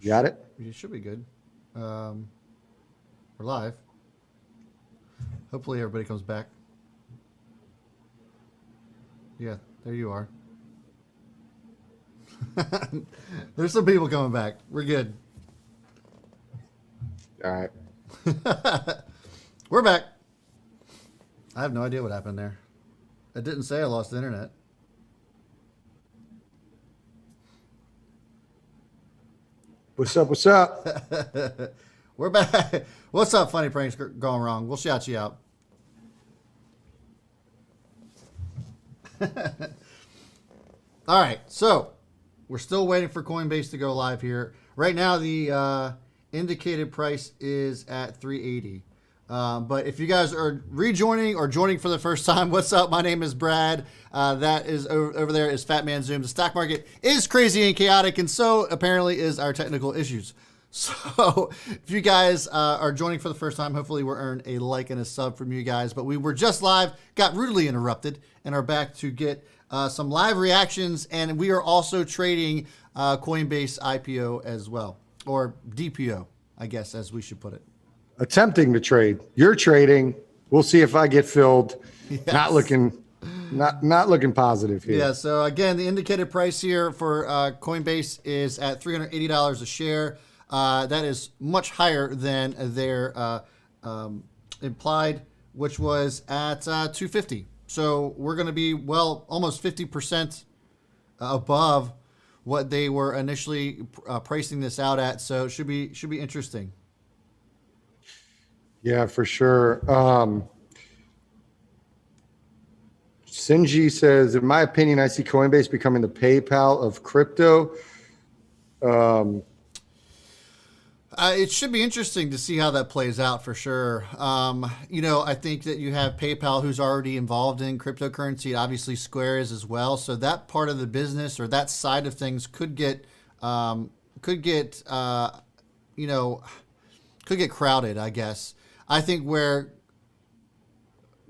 You got it? You should be good. We're live. Hopefully everybody comes back. Yeah, there you are. There's some people coming back. We're good. All right. We're back. I have no idea what happened there. It didn't say I lost the internet. What's up? What's up? We're back. What's up, funny pranks going wrong? We'll shout you out. All right, so we're still waiting for Coinbase to go live here. Right now, the indicated price is at 380. But if you guys are rejoining or joining for the first time, what's up? My name is Brad. That is over there is Fat Man Zoom. The stock market is crazy and chaotic, and so apparently is our technical issues. So if you guys are joining for the first time, hopefully we'll earn a like and a sub from you guys. But we were just live, got rudely interrupted, and are back to get some live reactions. And we are also trading Coinbase IPO as well, or DPO, I guess, as we should put it. Attempting to trade. You're trading. We'll see if I get filled. Yes. Not looking positive here. Yeah. So again, the indicated price here for Coinbase is at $380 a share. That is much higher than their implied, which was at 250. So we're going to be almost 50% above what they were initially pricing this out at. So it should be interesting. Yeah, for sure. Sinji says, in my opinion, I see Coinbase becoming the PayPal of crypto. It should be interesting to see how that plays out for sure. I think that you have PayPal, who's already involved in cryptocurrency. Obviously, Square is as well. So that part of the business or that side of things could get crowded, I guess. I think where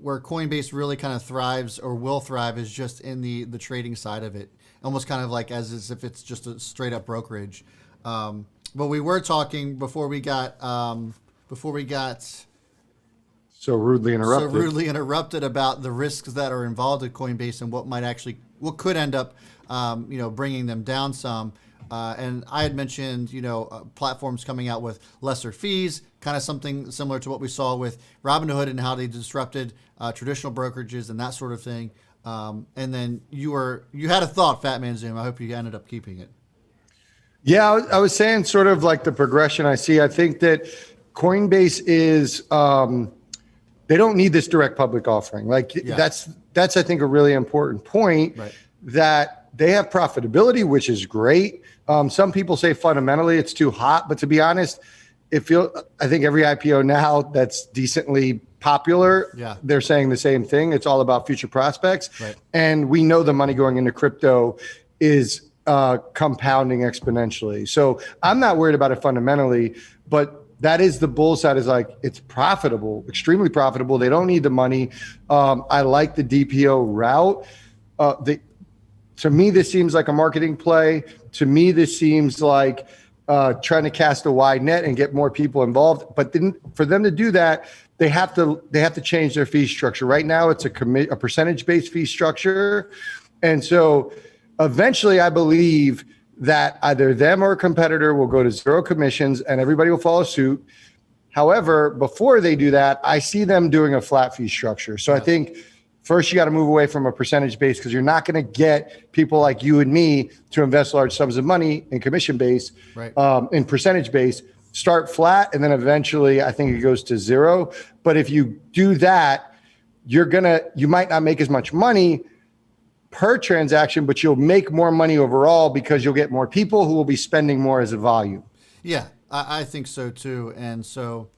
Coinbase really kind of thrives or will thrive is just in the trading side of it, almost kind of like as if it's just a straight up brokerage. But we were talking before we got so rudely interrupted about the risks that are involved at Coinbase and what could end up bringing them down some. And I had mentioned, platforms coming out with lesser fees, kind of something similar to what we saw with Robinhood and how they disrupted traditional brokerages and that sort of thing. And then you had a thought, Fat Man Zoom. I hope you ended up keeping it. Yeah, I was saying sort of like the progression I see. I think that Coinbase is they don't need this direct public offering. That's I think a really important point, right? That they have profitability, which is great. Some people say fundamentally it's too hot, but to be honest, I think every IPO now that's decently popular, they're saying the same thing. It's all about future prospects. Right. And we know the money going into crypto is compounding exponentially. So I'm not worried about it fundamentally, but that is the bull side is like, it's profitable, extremely profitable. They don't need the money. I like the DPO route. To me, this seems like a marketing play. To me, this seems like trying to cast a wide net and get more people involved. But then for them to do that, they have to change their fee structure. Right now, it's a percentage-based fee structure. And so eventually, I believe that either them or a competitor will go to zero commissions and everybody will follow suit. However, before they do that, I see them doing a flat fee structure. So I think first, you got to move away from a percentage base because you're not going to get people like you and me to invest large sums of money in commission base, right. In percentage base. Start flat, and then eventually, I think it goes to zero. But if you do that, you might not make as much money per transaction, but you'll make more money overall because you'll get more people who will be spending more as a volume. Yeah, I think so too, and so.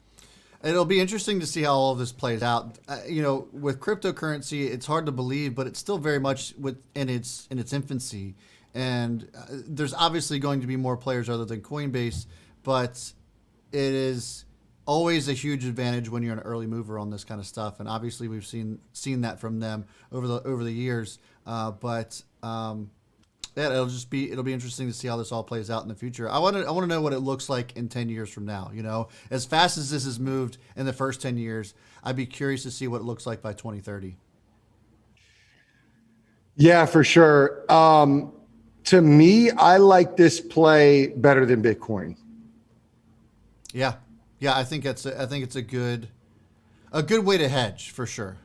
It'll be interesting to see how all of this plays out. With cryptocurrency, it's hard to believe, but it's still very much in its infancy. And there's obviously going to be more players other than Coinbase, but it is always a huge advantage when you're an early mover on this kind of stuff. And obviously, we've seen that from them over the years. But Yeah, it'll be interesting to see how this all plays out in the future. I want to know what it looks like in 10 years from now. You know, as fast as this has moved in the first 10 years, I'd be curious to see what it looks like by 2030. Yeah, for sure. To me, I like this play better than Bitcoin. Yeah, yeah, I think it's a good way to hedge for sure.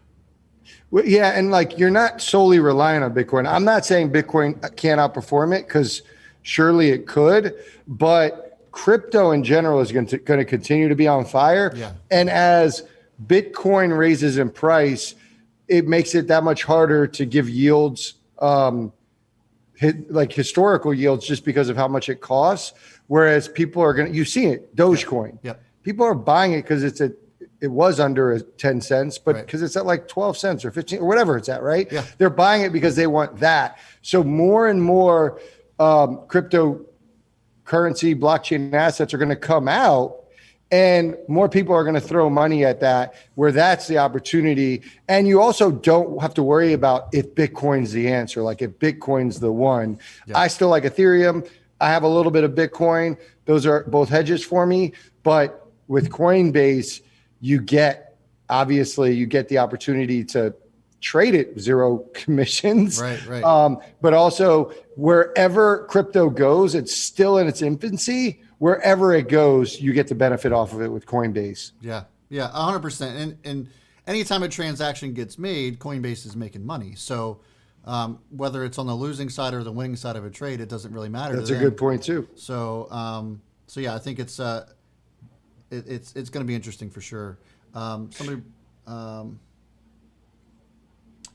Well, yeah, and like you're not solely relying on Bitcoin. I'm not saying Bitcoin can't outperform it because surely it could, but crypto in general is going to continue to be on fire. Yeah. And as Bitcoin raises in price, it makes it that much harder to give yields, like historical yields, just because of how much it costs. Whereas people are going to, you've seen it, Dogecoin. Yep. People are buying it because it was under 10 cents, but Right. because it's at like 12 cents or 15 or whatever it's at, right? Yeah. They're buying it because they want that. So more and more cryptocurrency, blockchain assets are going to come out, and more people are going to throw money at that, where that's the opportunity. And you also don't have to worry about if Bitcoin's the answer, like if Bitcoin's the one. Yeah. I still like Ethereum. I have a little bit of Bitcoin. Those are both hedges for me. But with Coinbase, you get the opportunity to trade it zero commissions. Right. But also wherever crypto goes, it's still in its infancy. Wherever it goes, you get the benefit off of it with Coinbase. Yeah, 100%. And anytime a transaction gets made, Coinbase is making money. So whether it's on the losing side or the winning side of a trade, it doesn't really matter. That's a good point too. So yeah, I think it's going to be interesting for sure.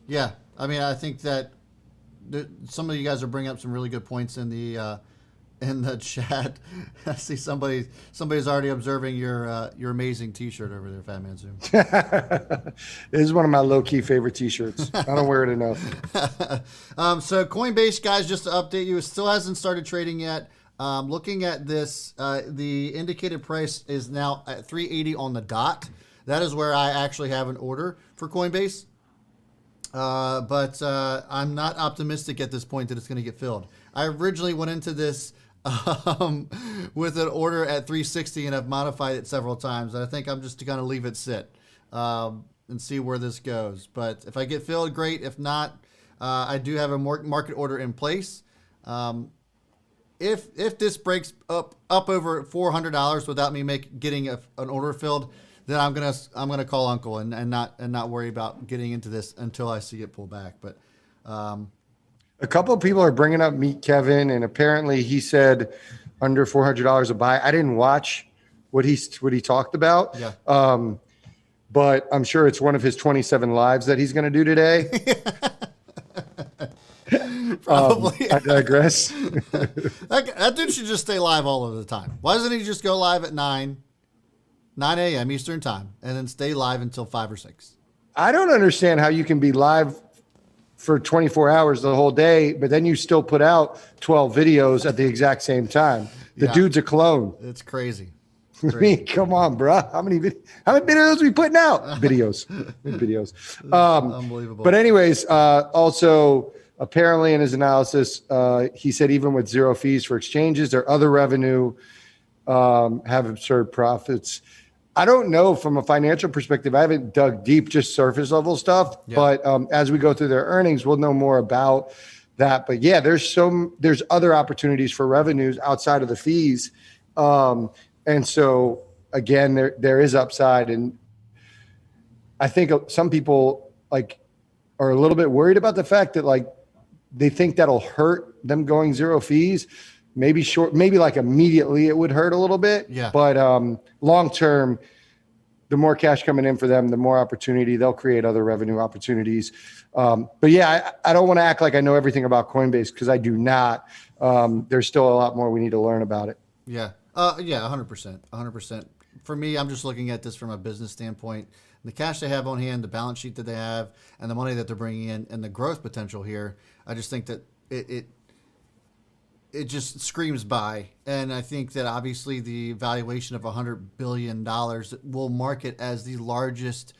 Yeah, I mean, I think that some of you guys are bringing up some really good points in the chat. I see somebody's already observing your amazing T-shirt over there, Fat Man Zoom. This is one of my low-key favorite T-shirts. I don't wear it enough. So Coinbase, guys, just to update you, it still hasn't started trading yet. Looking at this, the indicated price is now at 380 on the dot. That is where I actually have an order for Coinbase. But I'm not optimistic at this point that it's going to get filled. I originally went into this with an order at 360, and I've modified it several times. And I think I'm just going to leave it sit and see where this goes. But if I get filled, great. If not, I do have a market order in place. If this breaks up over $400 without me getting an order filled, then I'm gonna call Uncle and not worry about getting into this until I see it pull back. But a couple of people are bringing up Meet Kevin, and apparently he said under $400 a buy. I didn't watch what he talked about. Yeah. But I'm sure it's one of his 27 lives that he's going to do today. Probably. I digress. That dude should just stay live all of the time. Why doesn't he just go live at 9 a.m. Eastern time and then stay live until 5 or 6? I don't understand how you can be live for 24 hours the whole day, but then you still put out 12 videos at the exact same time. The dude's a clone. It's crazy. I mean, come on, bro. How many videos are we putting out? Videos. Unbelievable. But anyways, also apparently in his analysis, he said even with zero fees for exchanges, their other revenue have absurd profits. I don't know from a financial perspective. I haven't dug deep, just surface level stuff. Yeah. But as we go through their earnings, we'll know more about that. But yeah, there's other opportunities for revenues outside of the fees. And so again, there is upside. And I think some people are a little bit worried about the fact that they think that'll hurt them going zero fees. Maybe immediately it would hurt a little bit. Yeah. But long term, the more cash coming in for them, the more opportunity they'll create other revenue opportunities. But yeah, I don't want to act like I know everything about Coinbase because I do not. There's still a lot more we need to learn about it. Yeah. 100%. For me, I'm just looking at this from a business standpoint. The cash they have on hand, the balance sheet that they have, and the money that they're bringing in, and the growth potential here. I just think that it just screams buy. And I think that obviously the valuation of $100 billion will mark it as the largest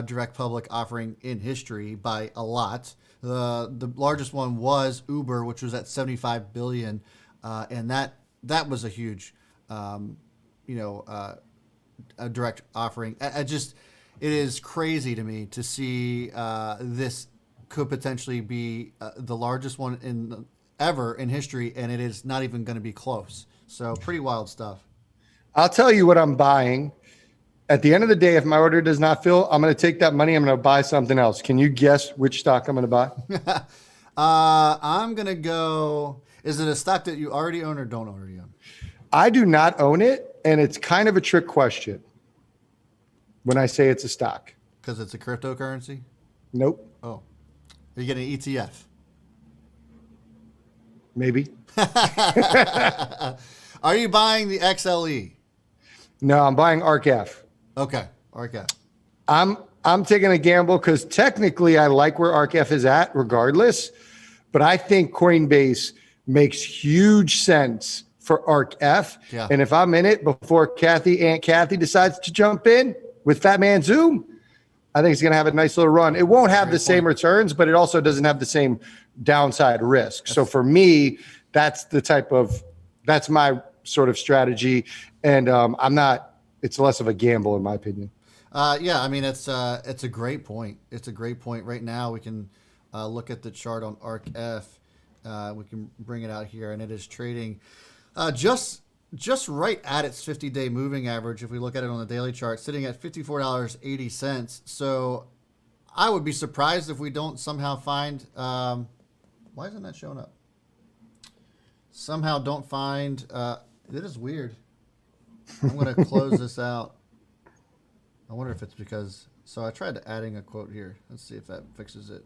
direct public offering in history by a lot. The largest one was Uber, which was at 75 billion, and that was a huge, a direct offering. It is crazy to me to see this could potentially be the largest one ever in history, and it is not even going to be close. So pretty wild stuff. I'll tell you what I'm buying. At the end of the day, if my order does not fill, I'm going to take that money. I'm going to buy something else. Can you guess which stock I'm going to buy? I'm going to go. Is it a stock that you already own or don't already own? I do not own it, and it's kind of a trick question when I say it's a stock. Because it's a cryptocurrency? Nope. Oh. Are you getting an ETF? Maybe. Are you buying the XLE? No, I'm buying ARKF. Okay. Okay. I'm taking a gamble because technically I like where ARKF is at regardless, but I think Coinbase makes huge sense for ARKF. Yeah. And if I'm in it before Aunt Kathy decides to jump in with Fat Man Zoom, I think it's going to have a nice little run. It won't have the same returns, but it also doesn't have the same downside risk. So for me, that's my sort of strategy. And it's less of a gamble in my opinion. Yeah, I mean, it's a great point. It's a great point. Right now, we can look at the chart on ARKF. We can bring it out here, and it is trading just right at its 50-day moving average. If we look at it on the daily chart, sitting at $54.80. So I would be surprised if we don't somehow find. Why isn't that showing up? Somehow don't find. It is weird. I'm going to close this out. I wonder if it's because. So I tried adding a quote here. Let's see if that fixes it.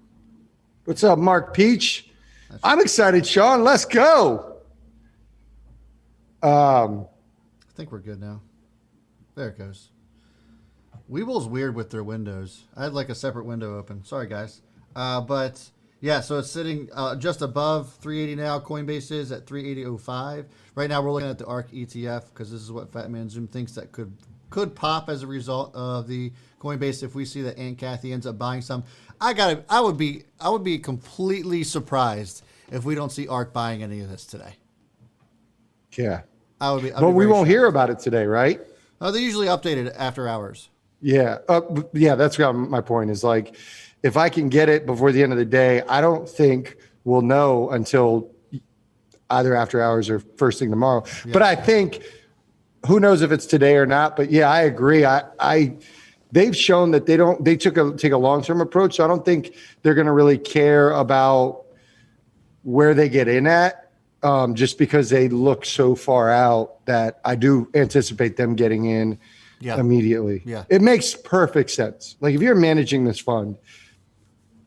What's up, Mark Peach? I'm excited, Sean. Let's go. I think we're good now. There it goes. Weeble's weird with their windows. I had like a separate window open. Sorry, guys. But yeah, so it's sitting just above 380 now. Coinbase is at 380.05. Right now, we're looking at the ARK ETF because this is what Fat Man Zoom thinks that could pop as a result of the Coinbase. If we see that Aunt Kathy ends up buying some, I would be completely surprised if we don't see ARK buying any of this today. Yeah. But we won't hear about it today, right? They usually update it after hours. Yeah. That's my point is like, if I can get it before the end of the day, I don't think we'll know until either after hours or first thing tomorrow. Yeah. But I think, who knows if it's today or not, but yeah, I agree. They've shown that they take a long-term approach. So I don't think they're going to really care about where they get in at, just because they look so far out that I do anticipate them getting in immediately. Yeah. It makes perfect sense. Like if you're managing this fund,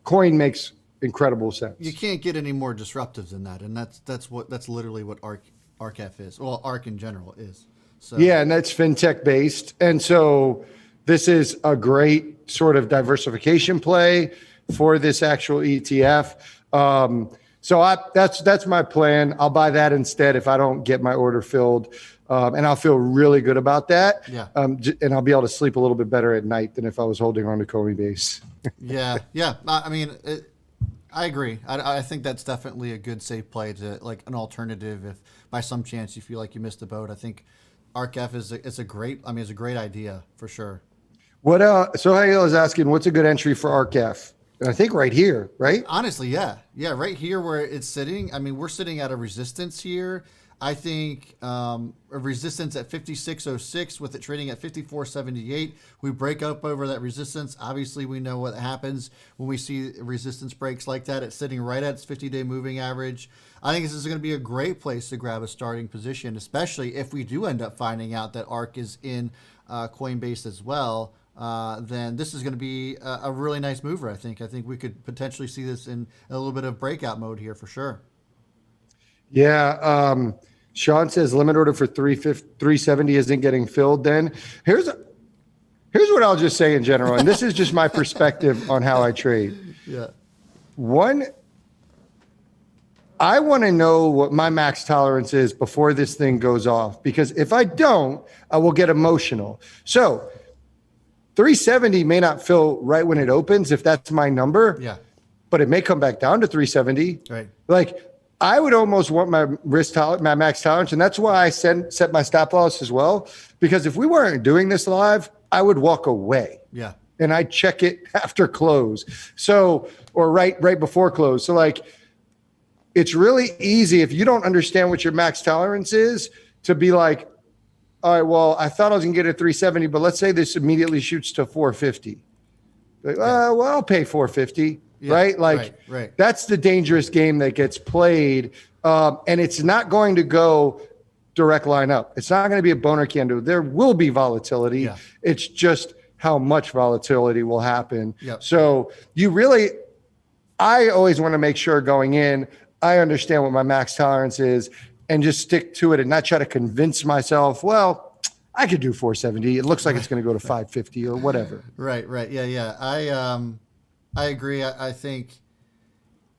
coin makes incredible sense. You can't get any more disruptive than that. And that's literally what ARKF is. Well, ARK in general is. So. Yeah, and that's fintech based. And so this is a great sort of diversification play for this actual ETF. So that's my plan. I'll buy that instead if I don't get my order filled. And I'll feel really good about that. Yeah. And I'll be able to sleep a little bit better at night than if I was holding on to Coinbase. Yeah. I mean, I agree. I think that's definitely a good safe play to like an alternative if by some chance you feel like you missed the boat. I think ARKF is a great idea for sure. So Hale is asking, what's a good entry for ARKF? And I think right here, right? Honestly, yeah, right here where it's sitting. I mean, we're sitting at a resistance here. I think a resistance at 56.06 with it trading at 54.78. We break up over that resistance. Obviously, we know what happens when we see resistance breaks like that. It's sitting right at its 50-day moving average. I think this is going to be a great place to grab a starting position, especially if we do end up finding out that ARK is in Coinbase as well. Then this is going to be a really nice mover, I think. I think we could potentially see this in a little bit of breakout mode here for sure. Yeah. Sean says limit order for 370 isn't getting filled. Then here's what I'll just say in general, and this is just my perspective on how I trade. Yeah. One, I want to know what my max tolerance is before this thing goes off, because if I don't, I will get emotional. So 370 may not fill right when it opens if that's my number. Yeah. but it may come back down to 370. Right. Like I would almost want my my max tolerance. And that's why I set my stop loss as well. Because if we weren't doing this live, I would walk away. Yeah. And I check it after close. So, or right before close. So like, it's really easy if you don't understand what your max tolerance is to be like, all right, well, I thought I was gonna get a 370, but let's say this immediately shoots to 450. Like, well, I'll pay 450, right? Like right. That's the dangerous game that gets played. And it's not going to go direct line up. It's not going to be a boner candle. There will be volatility. Yeah. It's just how much volatility will happen. Yep. So I always want to make sure going in, I understand what my max tolerance is and just stick to it and not try to convince myself, well, I could do 470. It looks like it's going to go to 550 or whatever. Right. Yeah. I agree. I think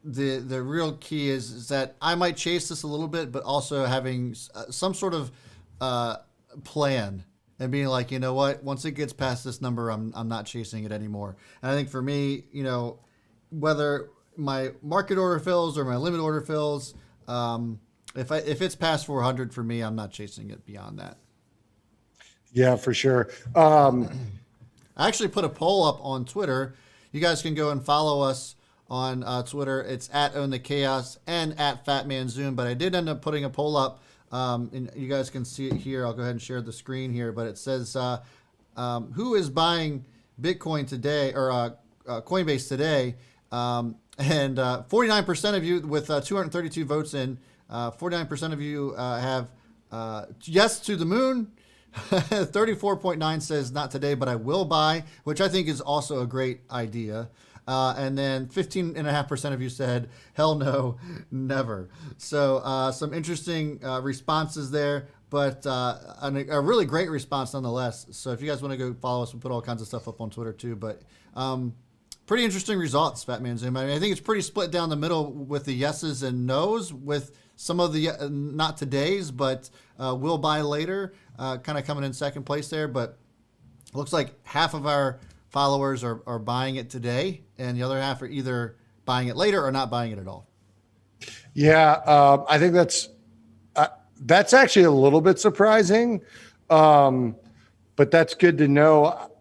the real key is that I might chase this a little bit, but also having some sort of plan and being like, you know what, once it gets past this number, I'm not chasing it anymore. And I think for me, whether my market order fills or my limit order fills, if it's past 400 for me, I'm not chasing it beyond that. Yeah, for sure. I actually put a poll up on Twitter. You guys can go and follow us on Twitter. It's at Own the Chaos and at FatmanZoom. But I did end up putting a poll up, and you guys can see it here. I'll go ahead and share the screen here. But it says, who is buying Bitcoin today or Coinbase today? And 49% of you, with 232 votes in, 49% of you have yes to the moon. 34.9 says not today, but I will buy, which I think is also a great idea. And then 15.5% of you said, hell no, never. So some interesting responses there, but a really great response nonetheless. So if you guys want to go follow us, we'll put all kinds of stuff up on Twitter too. But pretty interesting results, FatmanZoom. I mean, I think it's pretty split down the middle with the yeses and nos, with some of the not today's, but will buy later, kind of coming in second place there. But it looks like half of our followers are buying it today, and the other half are either buying it later or not buying it at all. Yeah, I think that's actually a little bit surprising, but that's good to know.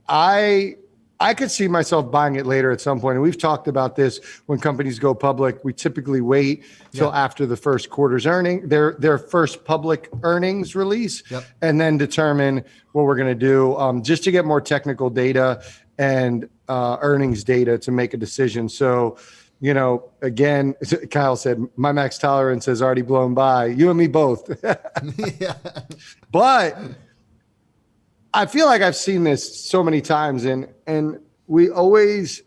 I could see myself buying it later at some point. And we've talked about this when companies go public. We typically wait till after the first quarter's their first public earnings release, and then determine what we're going to do just to get more technical data and earnings data to make a decision. So, again, Kyle said, my max tolerance has already blown by. You and me both. But I feel like I've seen this so many times, and we always,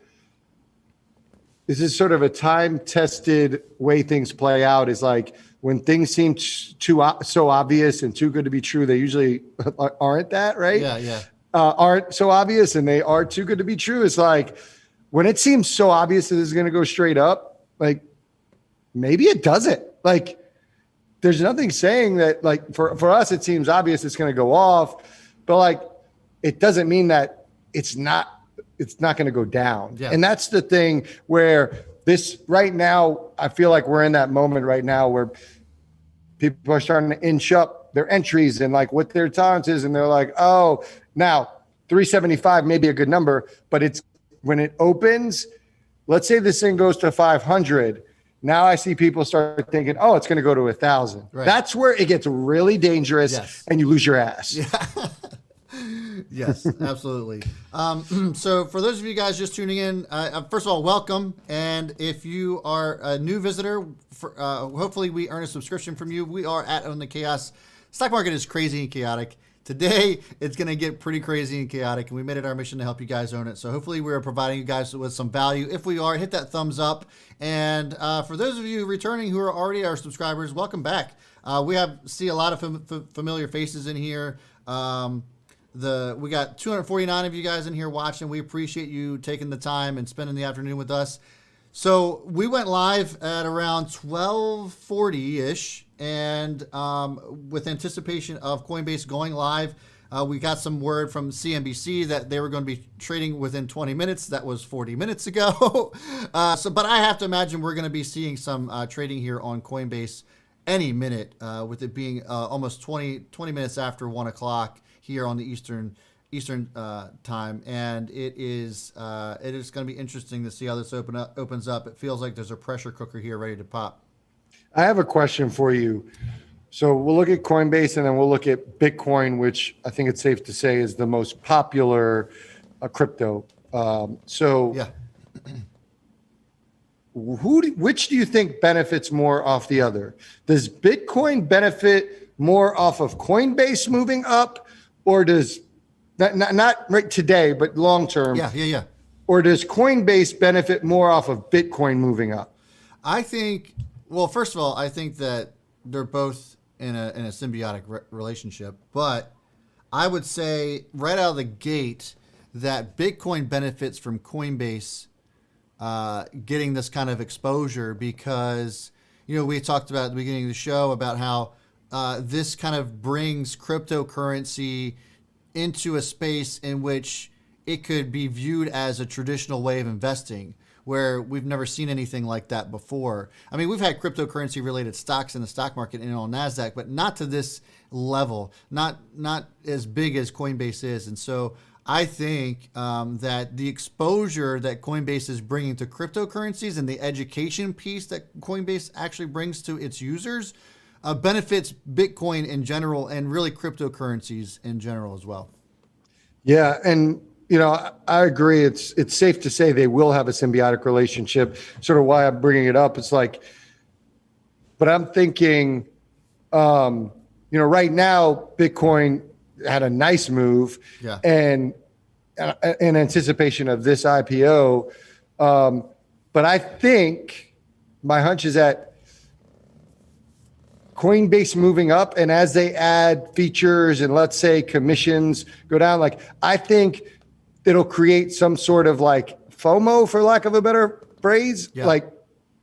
this is sort of a time-tested way things play out, is like when things seem so obvious and too good to be true, they usually aren't that, right? Yeah. Aren't so obvious, and they are too good to be true. It's like when it seems so obvious that it's going to go straight up, like maybe it doesn't. Like there's nothing saying that, like for us, it seems obvious it's going to go off. But like, it doesn't mean that it's not going to go down. Yeah. And that's the thing where this right now, I feel like we're in that moment right now where people are starting to inch up their entries and like what their tolerance is. And they're like, oh, now 375 may be a good number, but it's when it opens, let's say this thing goes to 500. Now I see people start thinking, oh, it's going to go to 1,000. Right. That's where it gets really dangerous and you lose your ass. Yeah. Yes, absolutely. So for those of you guys just tuning in, first of all, welcome. And if you are a new visitor, hopefully we earn a subscription from you. We are at Own the Chaos. Stock market is crazy and chaotic. Today, it's going to get pretty crazy and chaotic, and we made it our mission to help you guys own it. So hopefully we're providing you guys with some value. If we are, hit that thumbs up. And for those of you returning who are already our subscribers, welcome back. We see a lot of familiar faces in here. We got 249 of you guys in here watching. We appreciate you taking the time and spending the afternoon with us. So we went live at around 12:40-ish, and with anticipation of Coinbase going live We got some word from CNBC that they were going to be trading within 20 minutes. That was 40 minutes ago. But I have to imagine we're going to be seeing some trading here on Coinbase any minute, with it being almost 20 minutes after 1 o'clock here on the Eastern time, and it is going to be interesting to see how this opens up. It feels like there's a pressure cooker here ready to pop. I have a question for you. So we'll look at Coinbase and then we'll look at Bitcoin, which I think it's safe to say is the most popular crypto. Yeah. Which do you think benefits more off the other? Does Bitcoin benefit more off of Coinbase moving up, or does not right today, but long term? Yeah. Or does Coinbase benefit more off of Bitcoin moving up? I think. Well, first of all, I think that they're both in a symbiotic relationship, but I would say right out of the gate that Bitcoin benefits from Coinbase getting this kind of exposure, because we talked about at the beginning of the show about how this kind of brings cryptocurrency into a space in which it could be viewed as a traditional way of investing, where we've never seen anything like that before. I mean, we've had cryptocurrency related stocks in the stock market and on NASDAQ, but not to this level, not as big as Coinbase is. And so I think that the exposure that Coinbase is bringing to cryptocurrencies and the education piece that Coinbase actually brings to its users benefits Bitcoin in general, and really cryptocurrencies in general as well. Yeah, and I agree. It's safe to say they will have a symbiotic relationship. Sort of why I'm bringing it up. It's like, but I'm thinking, right now Bitcoin had a nice move, and in anticipation of this IPO. But I think my hunch is that Coinbase moving up, and as they add features and let's say commissions go down, like I think it'll create some sort of like FOMO, for lack of a better phrase, like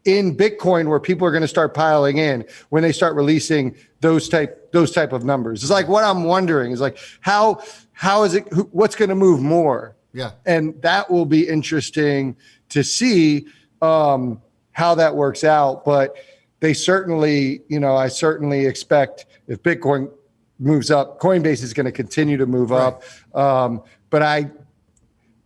in Bitcoin, where people are going to start piling in when they start releasing those type of numbers. It's like, what I'm wondering is like, how is it, what's going to move more? Yeah. And that will be interesting to see how that works out. But they certainly, I certainly expect if Bitcoin moves up, Coinbase is going to continue to move up. But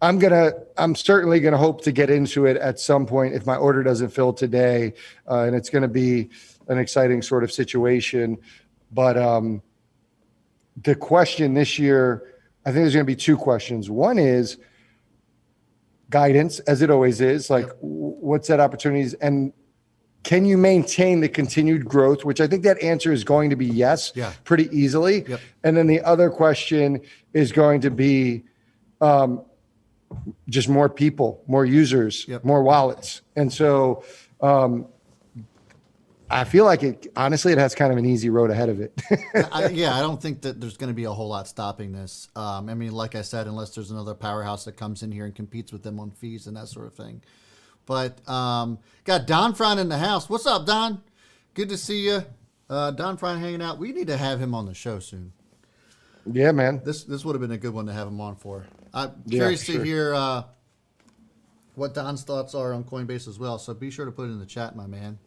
I'm certainly going to hope to get into it at some point if my order doesn't fill today, and it's going to be an exciting sort of situation. But the question this year, I think there's going to be two questions. One is guidance, as it always is, like what's that opportunities, and can you maintain the continued growth, which I think that answer is going to be yes, pretty easily. And then the other question is going to be just more people, more users, more wallets. And so I feel like it has kind of an easy road ahead of it. I don't think that there's going to be a whole lot stopping this. I mean, like I said, unless there's another powerhouse that comes in here and competes with them on fees and that sort of thing. But got Don Fran in the house. What's up, Don? Good to see you. Don Fran hanging out. We need to have him on the show soon. Yeah, man. This would have been a good one to have him on for. I'm curious to hear what Don's thoughts are on Coinbase as well. So be sure to put it in the chat, my man.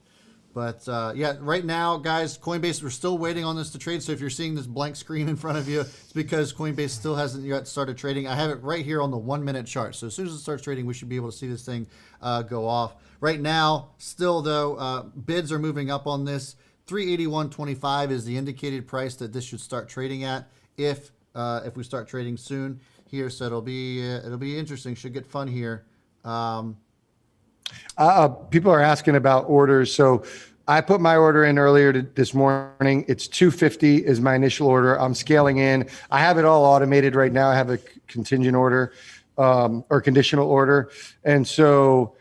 But right now, guys, Coinbase, we're still waiting on this to trade. So if you're seeing this blank screen in front of you, it's because Coinbase still hasn't yet started trading. I have it right here on the 1 minute chart. So as soon as it starts trading, we should be able to see this thing go off. Right now, still though, bids are moving up on this. 381.25 is the indicated price that this should start trading at if we start trading soon here. So it'll be interesting. Should get fun here. People are asking about orders. So I put my order in earlier this morning. It's 250 is my initial order. I'm scaling in. I have it all automated right now. I have a contingent order or conditional order. And so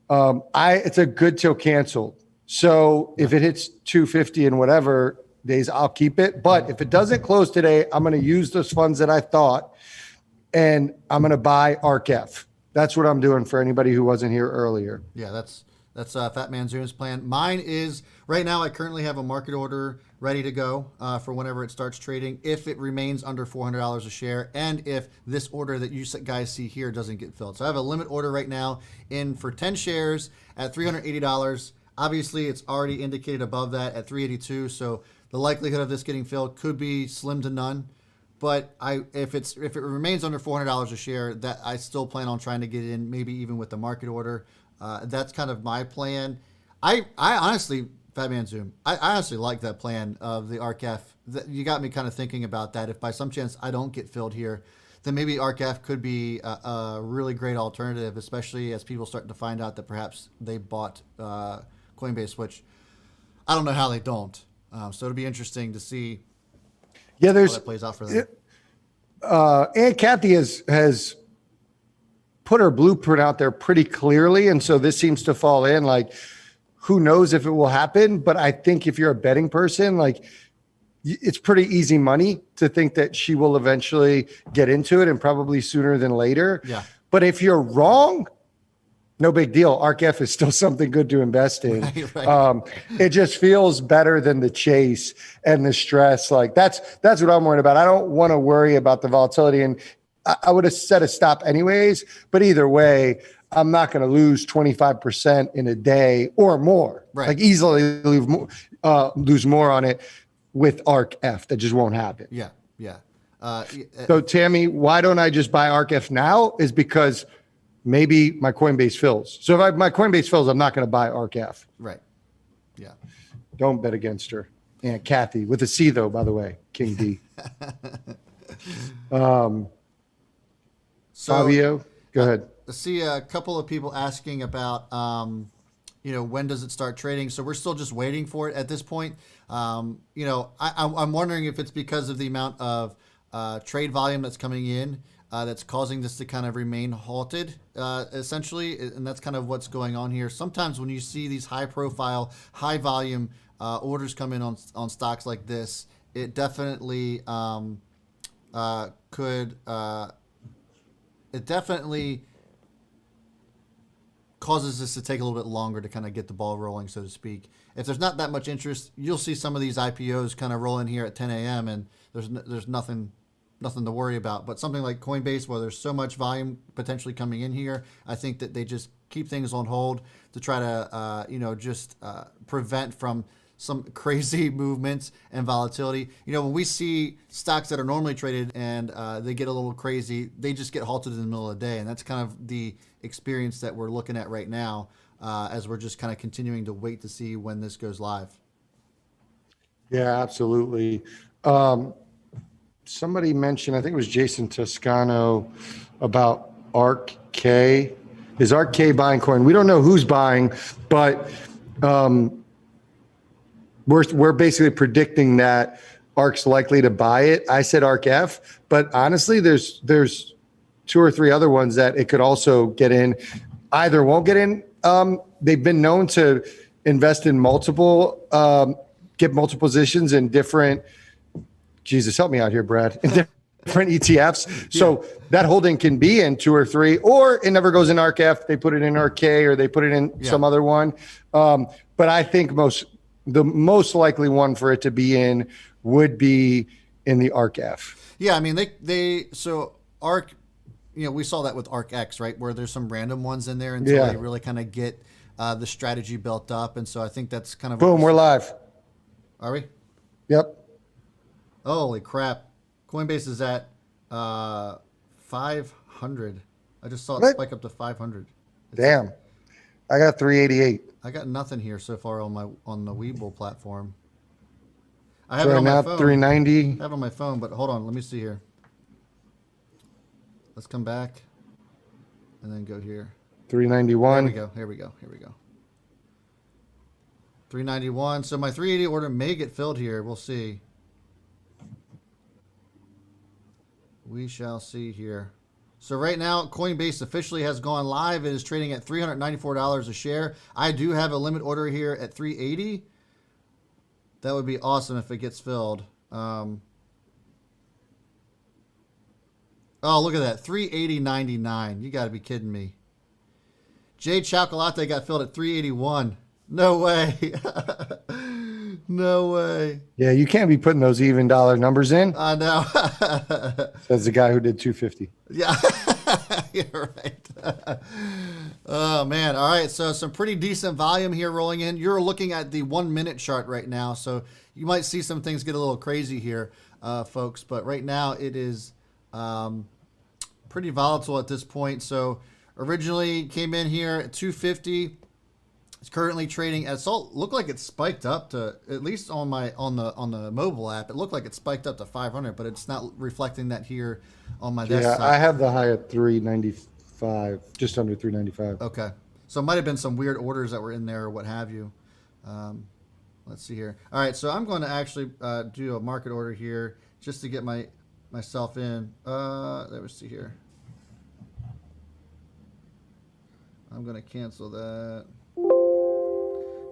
it's a good till canceled. So if it hits 250 and whatever days, I'll keep it. But if it doesn't close today, I'm going to use those funds that I thought, and I'm going to buy ARCF. That's what I'm doing for anybody who wasn't here earlier. Yeah, that's That's Fat Man Zoom's plan. Mine is right now. I currently have a market order ready to go for whenever it starts trading. If it remains under $400 a share, and if this order that you guys see here doesn't get filled. So I have a limit order right now in for 10 shares at $380. Obviously, it's already indicated above that at 382. So the likelihood of this getting filled could be slim to none. But if it remains under $400 a share, that I still plan on trying to get in, maybe even with the market order. That's kind of my plan. I honestly, Fatman Zoom, I honestly like that plan of the ARKF. You got me kind of thinking about that. If by some chance I don't get filled here, then maybe ARKF could be a really great alternative, especially as people start to find out that perhaps they bought Coinbase, which I don't know how they don't. So it'll be interesting to see. Yeah, how that plays out for them. Aunt Kathy has put her blueprint out there pretty clearly, and so this seems to fall in. Like, who knows if it will happen? But I think if you're a betting person, like, it's pretty easy money to think that she will eventually get into it, and probably sooner than later. Yeah. But if you're wrong, no big deal. ARKF is still something good to invest in. Right. It just feels better than the chase and the stress. Like that's what I'm worried about. I don't want to worry about the volatility, and I would have set a stop anyways. But either way, I'm not going to lose 25% in a day or more. Right. Like easily lose more on it with ARKF. That just won't happen. Yeah. So Tammy, why don't I just buy ARKF now? Is because maybe my Coinbase fills. So if my Coinbase fills, I'm not going to buy ARKF. Right. Yeah. Don't bet against her. Aunt Kathy, with a C though, by the way, King D. Fabio, go ahead. I see a couple of people asking about, when does it start trading? So we're still just waiting for it at this point. I'm wondering if it's because of the amount of trade volume that's coming in that's causing this to kind of remain halted, essentially. And that's kind of what's going on here. Sometimes when you see these high profile, high volume orders come in on stocks like this, it definitely causes this to take a little bit longer to kind of get the ball rolling, so to speak. If there's not that much interest, you'll see some of these IPOs kind of roll in here at 10 a.m. and there's nothing to worry about. But something like Coinbase, where there's so much volume potentially coming in here, I think that they just keep things on hold to try to prevent from some crazy movements and volatility. When we see stocks that are normally traded and they get a little crazy, they just get halted in the middle of the day. And that's kind of the experience that we're looking at right now as we're just kind of continuing to wait to see when this goes live. Yeah, absolutely. Somebody mentioned, I think it was Jason Toscano, about ARK-K. Is ARK-K buying coin? We don't know who's buying, but we're basically predicting that ARK's likely to buy it. I said ARKF, but honestly, there's two or three other ones that it could also get in. Either won't get in. They've been known to invest in multiple, get multiple positions in different. Jesus, help me out here, Brad. In different ETFs. Yeah. So that holding can be in two or three, or it never goes in ARKF. They put it in ARK-K, or they put it in some other one. But I think the most likely one for it to be in would be in the ARKF. Yeah, I mean so ARK, we saw that with ARK-X, right, where there's some random ones in there until they really kind of get the strategy built up, and so I think that's kind of boom. We're live. Are we? Yep. Holy crap! Coinbase is at 500. I just saw it spike up to 500. Damn. I got 388. I got nothing here so far on the Webull platform. I have it on my now phone. 390. I have it on my phone, but hold on, let me see here. Let's come back and then go here. 391. Here we go. 391. So my 380 order may get filled here. We'll see. We shall see here. So right now, Coinbase officially has gone live. It is trading at $394 a share. I do have a limit order here at 380. That would be awesome if it gets filled. Oh, look at that. 380.99. You got to be kidding me. Jay Chocolate got filled at 381. No way. No way. Yeah, you can't be putting those even dollar numbers in. I know. Says the guy who did 250. Yeah. You're right. Oh, man. All right. So some pretty decent volume here rolling in. You're looking at the 1 minute chart right now. So you might see some things get a little crazy here, folks. But right now it is pretty volatile at this point. So originally came in here at 250. It's currently trading at looked like it spiked up to, at least on the mobile app, it looked like it spiked up to 500, but it's not reflecting that here on my desktop. Yeah, I have the high at 395, just under 395. Okay. So it might have been some weird orders that were in there or what have you. Let's see here. All right, so I'm going to actually do a market order here just to get myself in. Let's see here. I'm going to cancel that.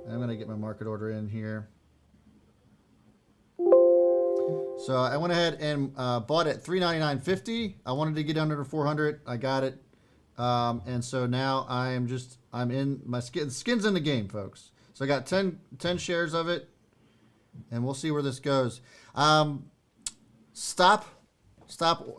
I'm going to get my market order in here. So I went ahead and bought at $399.50. I wanted to get under 400. I got it. And so now I'm in my skin's in the game, folks. So I got 10 shares of it, and we'll see where this goes. Stop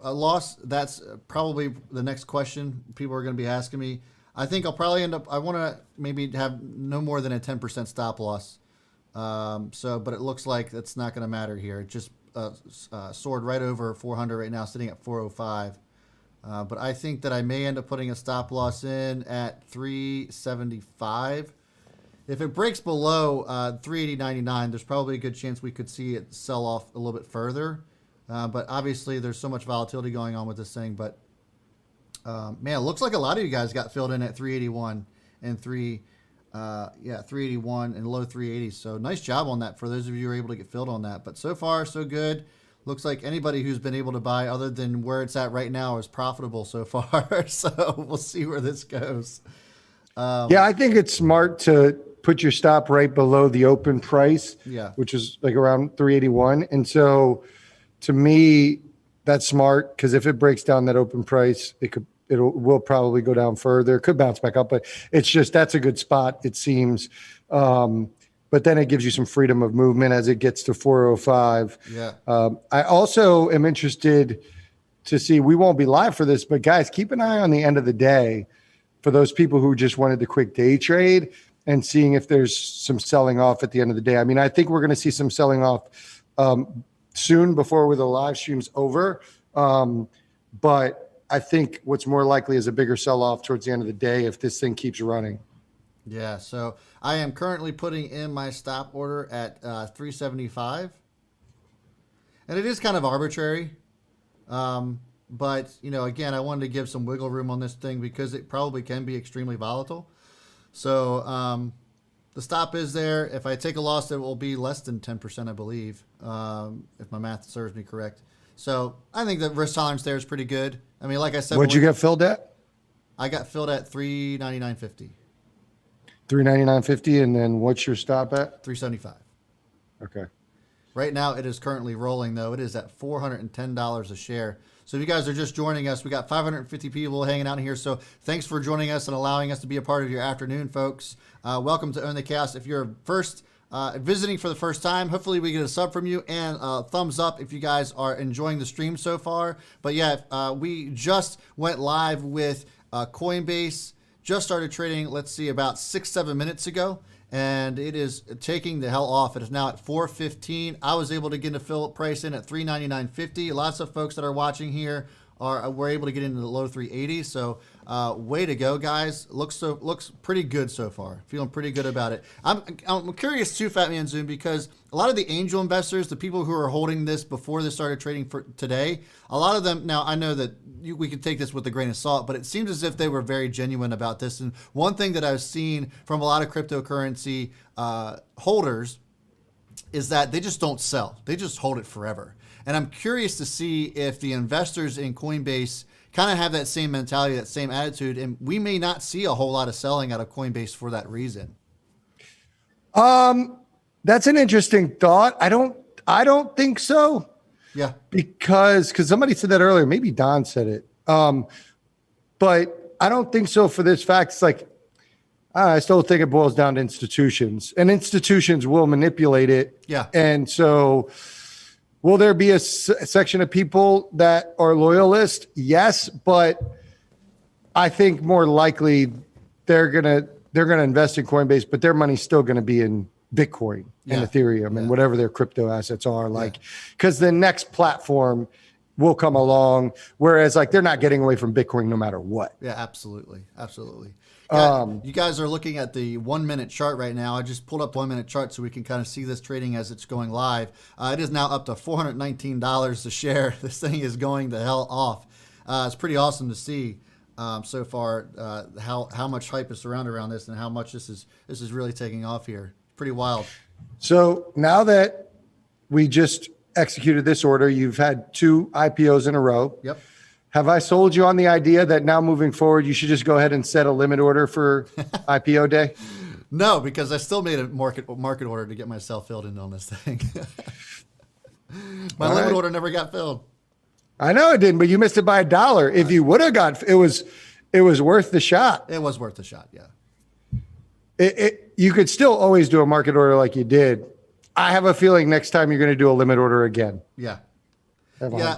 loss. That's probably the next question people are going to be asking me. I think I'll probably I want to maybe have no more than a 10% stop loss. But it looks like that's not going to matter here. It just soared right over 400 right now, sitting at 405. But I think that I may end up putting a stop loss in at 375. If it breaks below 380.99, there's probably a good chance we could see it sell off a little bit further. But obviously, there's so much volatility going on with this thing. But man, it looks like a lot of you guys got filled in at 381 and 381 and low 380s. So nice job on that for those of you who are able to get filled on that. But so far, so good. Looks like anybody who's been able to buy other than where it's at right now is profitable so far. So we'll see where this goes. Yeah, I think it's smart to put your stop right below the open price, which is like around 381. And so to me, that's smart because if it breaks down that open price, it will probably go down further. It could bounce back up, but it's just that's a good spot, it seems. But then it gives you some freedom of movement as it gets to 405. Yeah. I also am interested to see, we won't be live for this, but guys, keep an eye on the end of the day for those people who just wanted the quick day trade and seeing if there's some selling off at the end of the day. I mean, I think we're going to see some selling off soon before the live stream's over. But I think what's more likely is a bigger sell-off towards the end of the day if this thing keeps running. Yeah, so I am currently putting in my stop order at 375. And it is kind of arbitrary. But, you know, again, I wanted to give some wiggle room on this thing because it probably can be extremely volatile. So the stop is there. If I take a loss, it will be less than 10%, I believe, if my math serves me correct. So I think the risk tolerance there is pretty good. I mean, like I said, what'd you get filled at? I got filled at 399.50. 399.50, and then what's your stop at? 375. Okay. Right now, it is currently rolling, though. It is at $410 a share. So if you guys are just joining us, we got 550 people hanging out here. So thanks for joining us and allowing us to be a part of your afternoon, folks. Welcome to Own the Chaos. If you're visiting for the first time, hopefully we get a sub from you and a thumbs up if you guys are enjoying the stream so far. But yeah, we just went live with Coinbase. Just started trading, let's see, about 6-7 minutes ago. And it is taking the hell off. It is now at 415. I was able to get a fill price in at 399.50. Lots of folks that are watching here were able to get into the low 380s. So way to go, guys. Looks pretty good so far. Feeling pretty good about it. I'm curious too, Fat Man Zoom, because a lot of the angel investors, the people who are holding this before this started trading for today, a lot of them, now I know that we could take this with a grain of salt, but it seems as if they were very genuine about this. And one thing that I've seen from a lot of cryptocurrency holders is that they just don't sell. They just hold it forever. And I'm curious to see if the investors in Coinbase kind of have that same mentality, that same attitude, and we may not see a whole lot of selling out of Coinbase for that reason. That's an interesting thought. I don't think so. Yeah. Because somebody said that earlier. Maybe Don said it. But I don't think so for this fact. It's like I still think it boils down to institutions, and institutions will manipulate it. Yeah. And so, will there be a section of people that are loyalist? Yes, but I think more likely they're gonna invest in Coinbase, but their money's still gonna be in Bitcoin and Ethereum and whatever their crypto assets are. Like, because the next platform will come along, whereas like they're not getting away from Bitcoin no matter what. Yeah, absolutely, absolutely. Yeah, you guys are looking at the 1 minute chart right now. I just pulled up 1 minute chart so we can kind of see this trading as it's going live. It is now up to $419 a share. This thing is going the hell off. It's pretty awesome to see so far how much hype is surrounded around this and how much this is really taking off here. Pretty wild. So now that we just executed this order, you've had 2 IPOs in a row. Yep. Have I sold you on the idea that now moving forward, you should just go ahead and set a limit order for IPO day? No, because I still made a market order to get myself filled in on this thing. My limit order never got filled. I know it didn't, but you missed it by $1. If you would have got, it was worth the shot. It was worth the shot. Yeah. You could still always do a market order like you did. I have a feeling next time you're going to do a limit order again. Yeah. Yeah.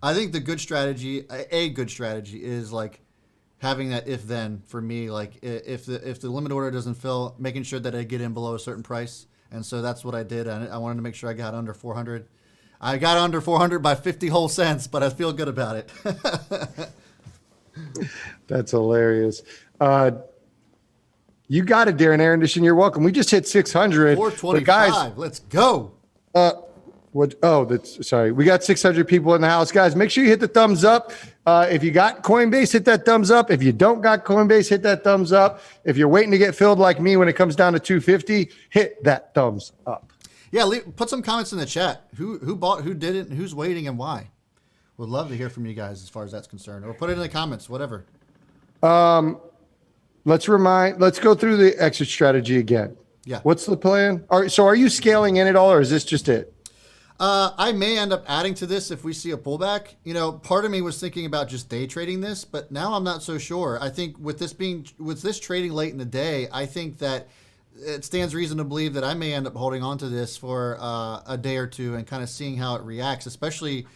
I think the good strategy, a good strategy is like having that if then for me, like if the limit order doesn't fill, making sure that I get in below a certain price. And so that's what I did. I wanted to make sure I got under 400. I got under 400 by 50 whole cents, but I feel good about it. That's hilarious. You got it, Darren Arendisson. You're welcome. We just hit 600. 425. Guys, let's go. What? Oh, that's sorry. We got 600 people in the house, guys. Make sure you hit the thumbs up. If you got Coinbase, hit that thumbs up. If you don't got Coinbase, hit that thumbs up. If you're waiting to get filled like me when it comes down to 250, hit that thumbs up. Yeah, put some comments in the chat. Who bought, who didn't, who's waiting, and why? Would love to hear from you guys as far as that's concerned, or put it in the comments, whatever. Let's go through the exit strategy again. Yeah. What's the plan? So are you scaling in at all, or is this just it? I may end up adding to this if we see a pullback. You know, part of me was thinking about just day trading this, but now I'm not so sure. I think with this trading late in the day, I think that it stands reason to believe that I may end up holding on to this for a day or two and kind of seeing how it reacts, especially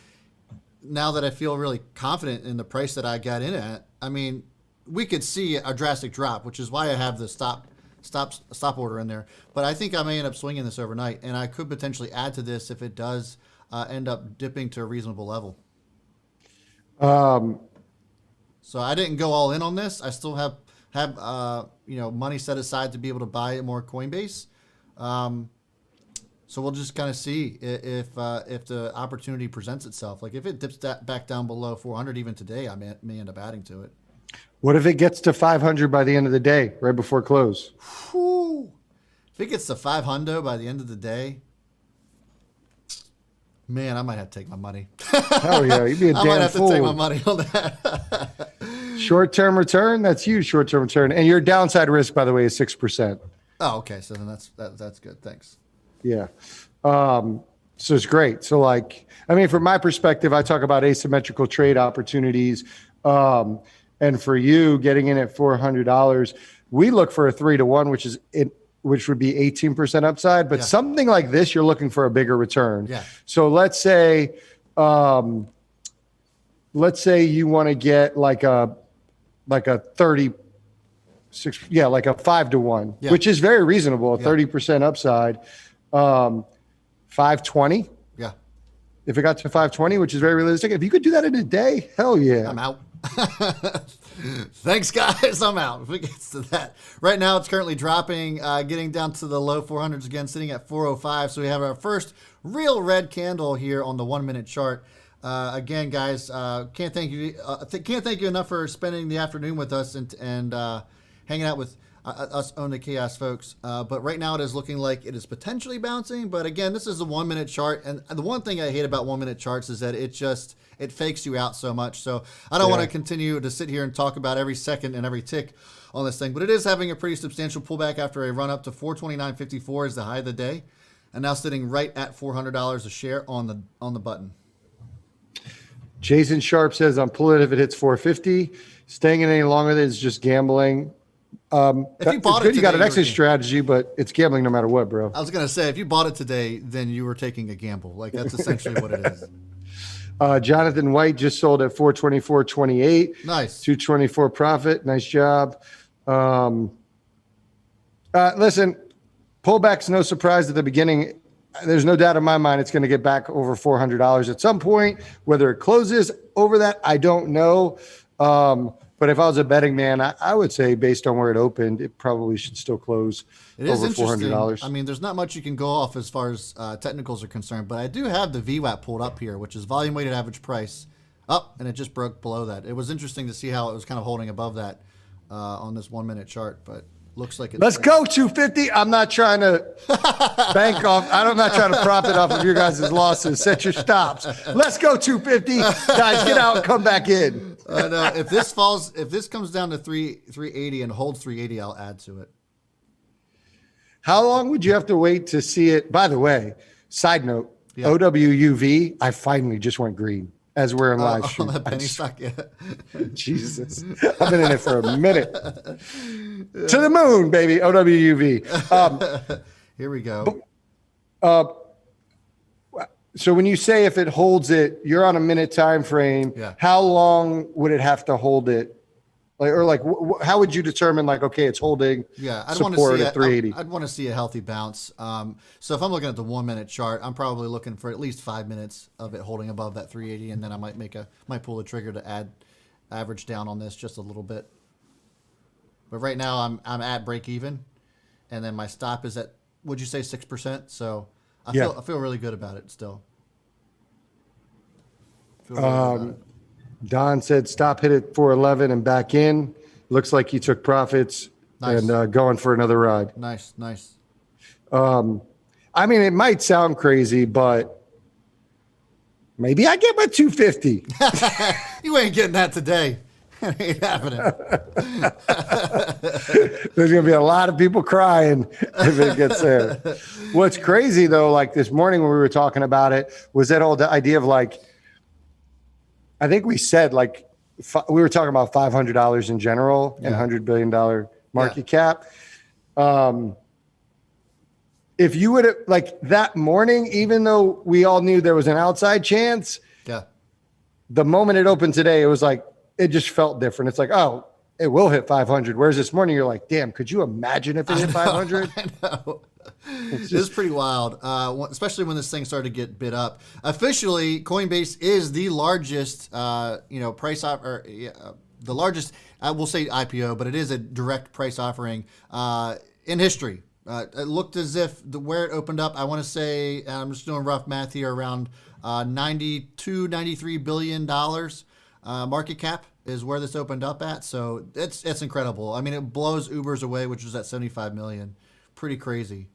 now that I feel really confident in the price that I got in at. I mean, we could see a drastic drop, which is why I have the stop order in there. But I think I may end up swinging this overnight, and I could potentially add to this if it does end up dipping to a reasonable level. So I didn't go all in on this. I still have money set aside to be able to buy more Coinbase. So we'll just kind of see if the opportunity presents itself. Like if it dips back down below 400 even today, I may end up adding to it. What if it gets to 500 by the end of the day, right before close? Whew. If it gets to 500 by the end of the day, man, I might have to take my money. Hell yeah, you'd be a damn fool. I might have to take my money on that. Short-term return, that's huge short-term return. And your downside risk, by the way, is 6%. Oh, okay. So then that's good. Thanks. Yeah. So it's great. So from my perspective, I talk about asymmetrical trade opportunities. And for you getting in at $400, we look for a 3-to-1, which would be 18% upside. But something like this, you're looking for a bigger return. Yeah. So let's say you want to get like a 36, like a 5-to-1, which is very reasonable. 30% upside, 520. Yeah. If it got to 520, which is very realistic, if you could do that in a day, hell yeah. I'm out. Thanks, guys. I'm out. If it gets to that. Right now, it's currently dropping, getting down to the low 400s again, sitting at 405. So we have our first real red candle here on the 1 minute chart. Again, guys, can't thank you enough for spending the afternoon with us and hanging out with us Own the Chaos folks. But right now it is looking like it is potentially bouncing. But again, this is a 1 minute chart. And the one thing I hate about 1 minute charts is that it fakes you out so much. So I don't want to continue to sit here and talk about every second and every tick on this thing. But it is having a pretty substantial pullback after a run up to 429.54 is the high of the day. And now sitting right at $400 a share on the button. Jason Sharp says, I'm pulling it if it hits 450. Staying in any longer than is just gambling. If you bought it good. You got an today, exit strategy, but it's gambling no matter what, bro. I was gonna say, if you bought it today, then you were taking a gamble. Like that's essentially what it is. Jonathan White just sold at 424.28. Nice. 224 profit. Nice job. Listen, pullback's no surprise at the beginning. There's no doubt in my mind it's going to get back over $400 at some point. Whether it closes over that, I don't know. But if I was a betting man, I would say based on where it opened, it probably should still close over $400. I mean, there's not much you can go off as far as technicals are concerned, but I do have the VWAP pulled up here, which is volume weighted average price. And it just broke below that. It was interesting to see how it was kind of holding above that on this 1 minute chart, but looks like it's. Let's go 250. I'm not trying to bank off. I'm not trying to profit off of your guys' losses. Set your stops. Let's go 250. Guys, get out and come back in. If this comes down to 380 and holds 380, I'll add to it. How long would you have to wait to see it? By the way, side note, OWUV, I finally just went green as we're in live stream. That penny stock, yeah. Jesus. I've been in it for a minute. To the moon, baby. OWUV. Here we go. So when you say if it holds it, you're on a minute time frame. Yeah. How long would it have to hold it? How would you determine okay, it's holding I'd want to see at 380? I'd want to see a healthy bounce. So if I'm looking at the 1 minute chart, I'm probably looking for at least 5 minutes of it holding above that 380, and then I might pull the trigger to add average down on this just a little bit. But right now I'm at break even, and then my stop is at, would you say 6%? So I feel really good about it still. Don said stop, hit it 411 and back in. Looks like he took profits and going for another ride. Nice. I mean, it might sound crazy, but maybe I get my 250. You ain't getting that today. It ain't happening. There's going to be a lot of people crying if it gets there. What's crazy, though, this morning when we were talking about it, was that whole idea of I think we said we were talking about $500 in general and $100 billion market cap. If you would have that morning, even though we all knew there was an outside chance, the moment it opened today, it was it just felt different. It's oh, it will hit 500. Whereas this morning, you're damn, could you imagine if it hit 500? I know. It's pretty wild, especially when this thing started to get bid up. Officially, Coinbase is the largest, price the largest. I will say IPO, but it is a direct price offering in history. It looked as if where it opened up, I want to say, I'm just doing rough math here, around $93 billion market cap is where this opened up at. So it's incredible. I mean, it blows Uber's away, which was at 75 million. Pretty crazy.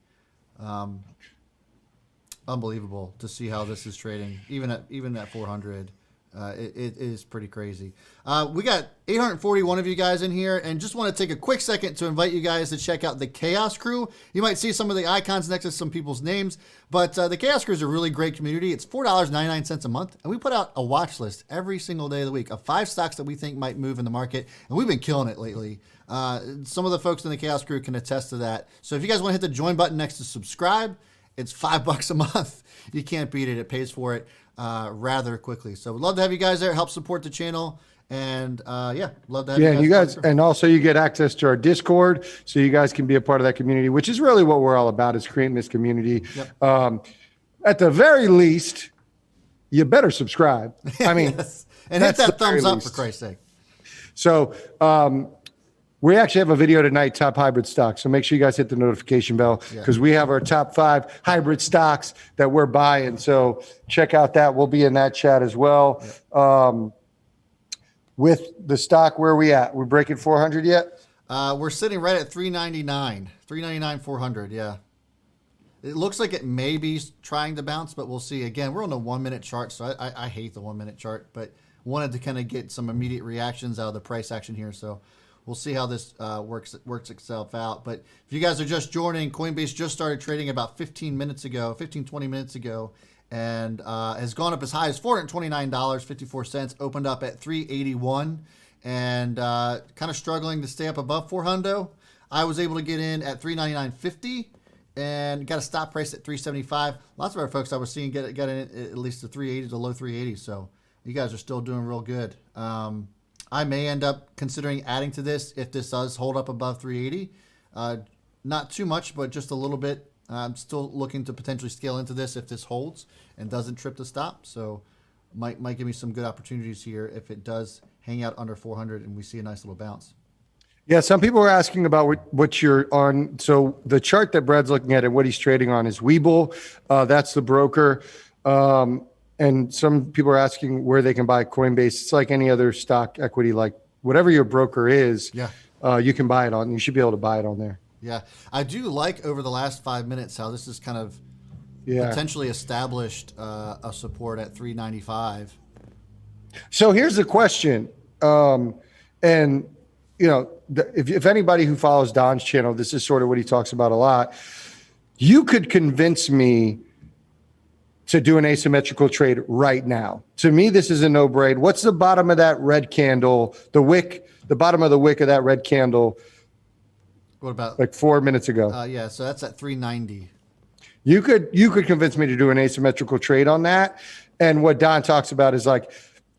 Unbelievable to see how this is trading, even at 400. It is pretty crazy. We got 841 of you guys in here, and just want to take a quick second to invite you guys to check out the Chaos Crew. You might see some of the icons next to some people's names, but the Chaos Crew is a really great community. It's $4.99 a month, and we put out a watch list every single day of the week of 5 stocks that we think might move in the market, and we've been killing it lately. Some of the folks in the Chaos Crew can attest to that. So if you guys want to hit the join button next to subscribe, it's $5 a month. You can't beat it. It pays for it rather quickly. So we'd love to have you guys there. Help support the channel. And love to have you guys. And you guys, and also you get access to our Discord, so you guys can be a part of that community, which is really what we're all about, is creating this community. Yep. At the very least, you better subscribe. I mean, yes. And hit that thumbs up, for Christ's sake. So we actually have a video tonight, top hybrid stocks. So make sure you guys hit the notification bell, because we have our top 5 hybrid stocks that we're buying. So check out that. We'll be in that chat as well. Yep. With the stock, where are we at? We're breaking 400 yet? We're sitting right at 399, 400. Yeah. It looks like it may be trying to bounce, but we'll see. Again, we're on the 1 minute chart, so I hate the 1 minute chart, but wanted to kind of get some immediate reactions out of the price action here. So we'll see how this works itself out. But if you guys are just joining, Coinbase just started trading about 20 minutes ago, and has gone up as high as $429.54, opened up at $381, and kind of struggling to stay up above 400. I was able to get in at 399.50 and got a stop price at 375. Lots of our folks I was seeing get in at least to 380 to low 380. So you guys are still doing real good. I may end up considering adding to this if this does hold up above 380. Not too much, but just a little bit. I'm still looking to potentially scale into this if this holds and doesn't trip the stop. So might give me some good opportunities here if it does hang out under 400 and we see a nice little bounce. Yeah, some people are asking about what you're on. So the chart that Brad's looking at and what he's trading on is Webull. That's the broker. And some people are asking where they can buy Coinbase. It's like any other stock equity, like whatever your broker is, you can buy it on. You should be able to buy it on there. Yeah, I do like over the last 5 minutes how this is kind of potentially established a support at 395. So here's the question. And, you know, if anybody who follows Don's channel, this is sort of what he talks about a lot. You could convince me to do an asymmetrical trade right now. To me, this is a no-brainer. What's the bottom of that red candle, the wick, the bottom of the wick of that red candle? What about like 4 minutes ago? Yeah, so that's at 390. You could convince me to do an asymmetrical trade on that. And what Don talks about is like,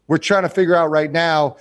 we're trying to figure out right now,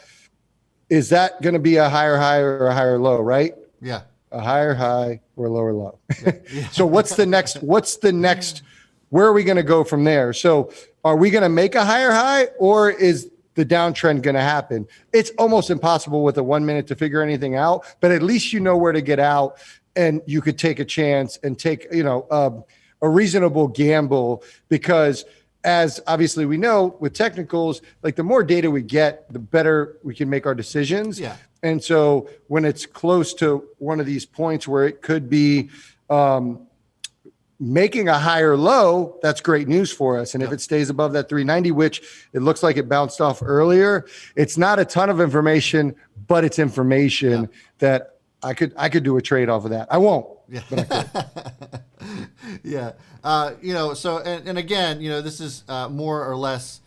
is that going to be a higher high or a higher low, right? Yeah. A higher high or a lower low. Yeah. So what's the next, where are we going to go from there? So are we going to make a higher high or is the downtrend going to happen? It's almost impossible with a 1 minute to figure anything out, but at least you know where to get out and you could take a chance and take, a reasonable gamble, because as obviously we know with technicals, like the more data we get, the better we can make our decisions. Yeah. And so when it's close to one of these points where it could be making a higher low, that's great news for us. And if it stays above that 390, which it looks like it bounced off earlier, it's not a ton of information, but it's information that I could do a trade off of that. I won't. Yeah. But I could. Yeah. So, and again, this is more or less,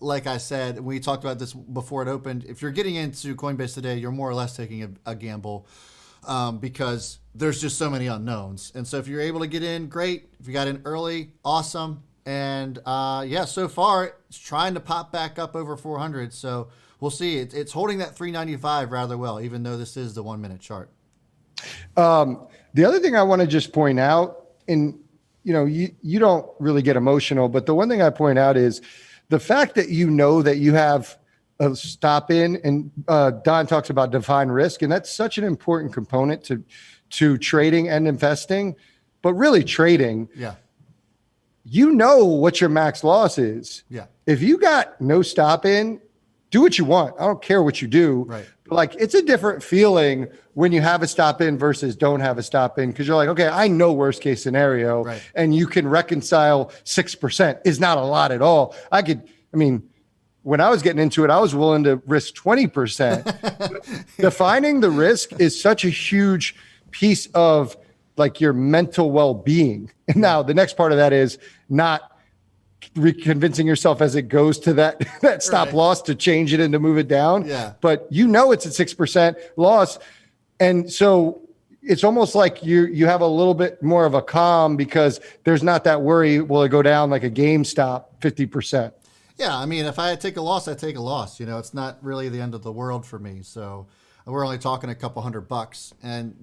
like I said, we talked about this before it opened. If you're getting into Coinbase today, you're more or less taking a gamble because there's just so many unknowns. And so if you're able to get in, great. If you got in early, awesome. And so far it's trying to pop back up over 400. So we'll see. It's holding that 395 rather well, even though this is the 1 minute chart. The other thing I want to just point out, and you don't really get emotional, but the one thing I point out is the fact that that you have a stop in, and Don talks about defined risk, and that's such an important component to trading and investing, but really trading. Yeah. What your max loss is. Yeah. If you got no stop in, do what you want. I don't care what you do. Right. But like, it's a different feeling when you have a stop in versus don't have a stop in, because you're like, okay, I know worst case scenario, right, and you can reconcile 6% is not a lot at all. When I was getting into it, I was willing to risk 20%. Defining the risk is such a huge piece of like your mental well-being. And now the next part of that is not convincing yourself as it goes to that stop loss to change it and to move it down. Yeah. But it's a 6% loss. And so it's almost like you have a little bit more of a calm because there's not that worry. Will it go down like a GameStop 50%? Yeah. If I take a loss, I take a loss. It's not really the end of the world for me. So we're only talking a couple $100. And,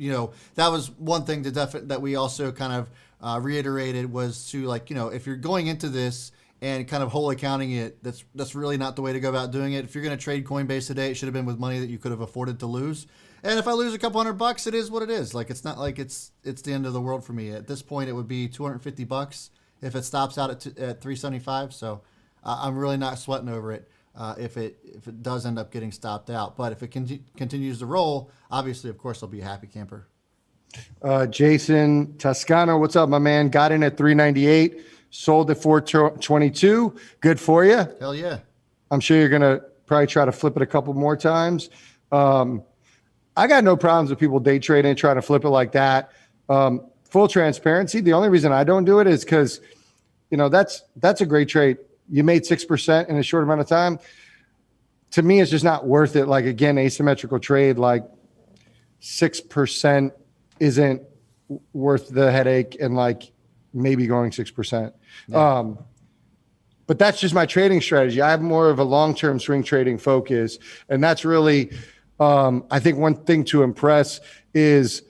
that was one thing that we also kind of reiterated was to if you're going into this and kind of whole accounting it, that's really not the way to go about doing it. If you're going to trade Coinbase today, it should have been with money that you could have afforded to lose. And if I lose a couple $100, it is what it is. Like, it's not like it's the end of the world for me. At this point, it would be $250 if it stops out at 375. So I'm really not sweating over it if it does end up getting stopped out. But if it continues to roll, obviously, of course, I'll be a happy camper. Jason Toscano, what's up, my man? Got in at 398, sold at 422. Good for you. Hell yeah. I'm sure you're going to probably try to flip it a couple more times. I got no problems with people day trading and trying to flip it like that. Full transparency. The only reason I don't do it is because, that's a great trade. You made 6% in a short amount of time. To me, it's just not worth it. Like, again, asymmetrical trade, like 6% isn't worth the headache and like maybe going 6%. Yeah. But that's just my trading strategy. I have more of a long-term swing trading focus. And that's really, I think one thing to impress is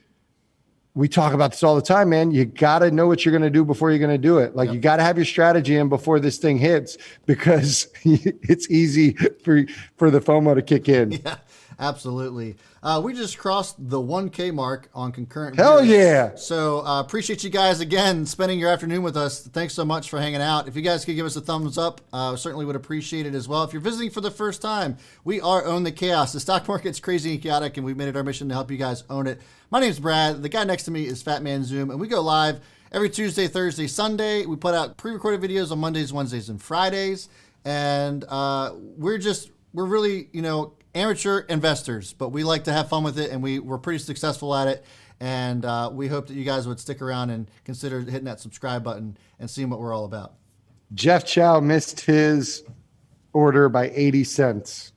we talk about this all the time, man. You got to know what you're going to do before you're going to do it. Like you got to have your strategy in before this thing hits, because it's easy for the FOMO to kick in. Yeah, absolutely. We just crossed the 1K mark on concurrent Hell viewers. yeah. So appreciate you guys again spending your afternoon with us. Thanks so much for hanging out. If you guys could give us a thumbs up, certainly would appreciate it as well. If you're visiting for the first time, we are Own the Chaos. The stock market's crazy and chaotic, and we've made it our mission to help you guys own it. My name's Brad. The guy next to me is Fat Man Zoom, and we go live every Tuesday, Thursday, Sunday. We put out pre-recorded videos on Mondays, Wednesdays, and Fridays. And we're really, amateur investors, but we like to have fun with it, and we're pretty successful at it. And we hope that you guys would stick around and consider hitting that subscribe button and seeing what we're all about. Jeff Chow missed his order by 80 cents.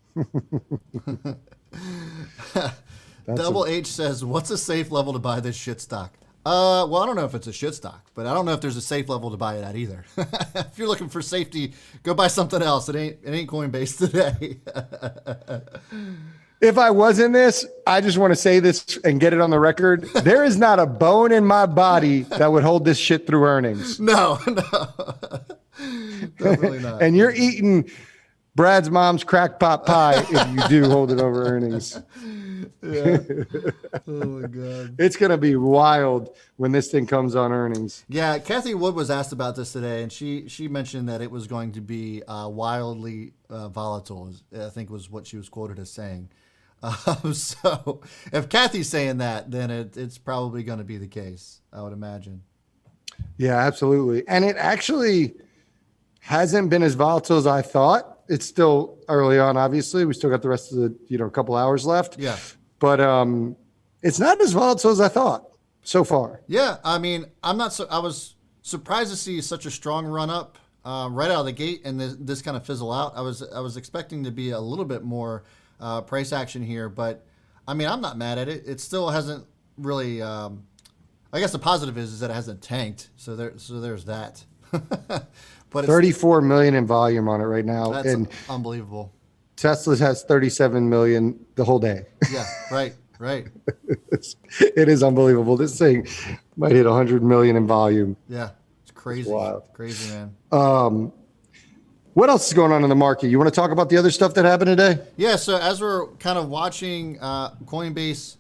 Double H says, what's a safe level to buy this shit stock? Well, I don't know if it's a shit stock, but I don't know if there's a safe level to buy it at either. If you're looking for safety, go buy something else. It ain't Coinbase today. If I was in this, I just want to say this and get it on the record. There is not a bone in my body that would hold this shit through earnings. No. Definitely not. And you're eating Brad's mom's crack pot pie if you do hold it over earnings. Yeah. Oh my God. It's going to be wild when this thing comes on earnings. Yeah. Kathy Wood was asked about this today, and she mentioned that it was going to be wildly volatile, I think was what she was quoted as saying. So if Kathy's saying that, then it's probably going to be the case, I would imagine. Yeah, absolutely. And it actually hasn't been as volatile as I thought. It's still early on, obviously. We still got the rest of the, couple hours left. Yeah. But it's not as volatile as I thought so far. Yeah. I mean, I was surprised to see such a strong run up right out of the gate and this kind of fizzle out. I was expecting to be a little bit more price action here, but I mean, I'm not mad at it. It still hasn't really, I guess the positive is that it hasn't tanked. So there's that. But 34 million in volume on it right now. That's and unbelievable. Tesla has 37 million the whole day. Yeah, right. It is unbelievable. This thing might hit 100 million in volume. Yeah, it's crazy. It's wild. Crazy, man. What else is going on in the market? You want to talk about the other stuff that happened today? Yeah, so as we're kind of watching Coinbase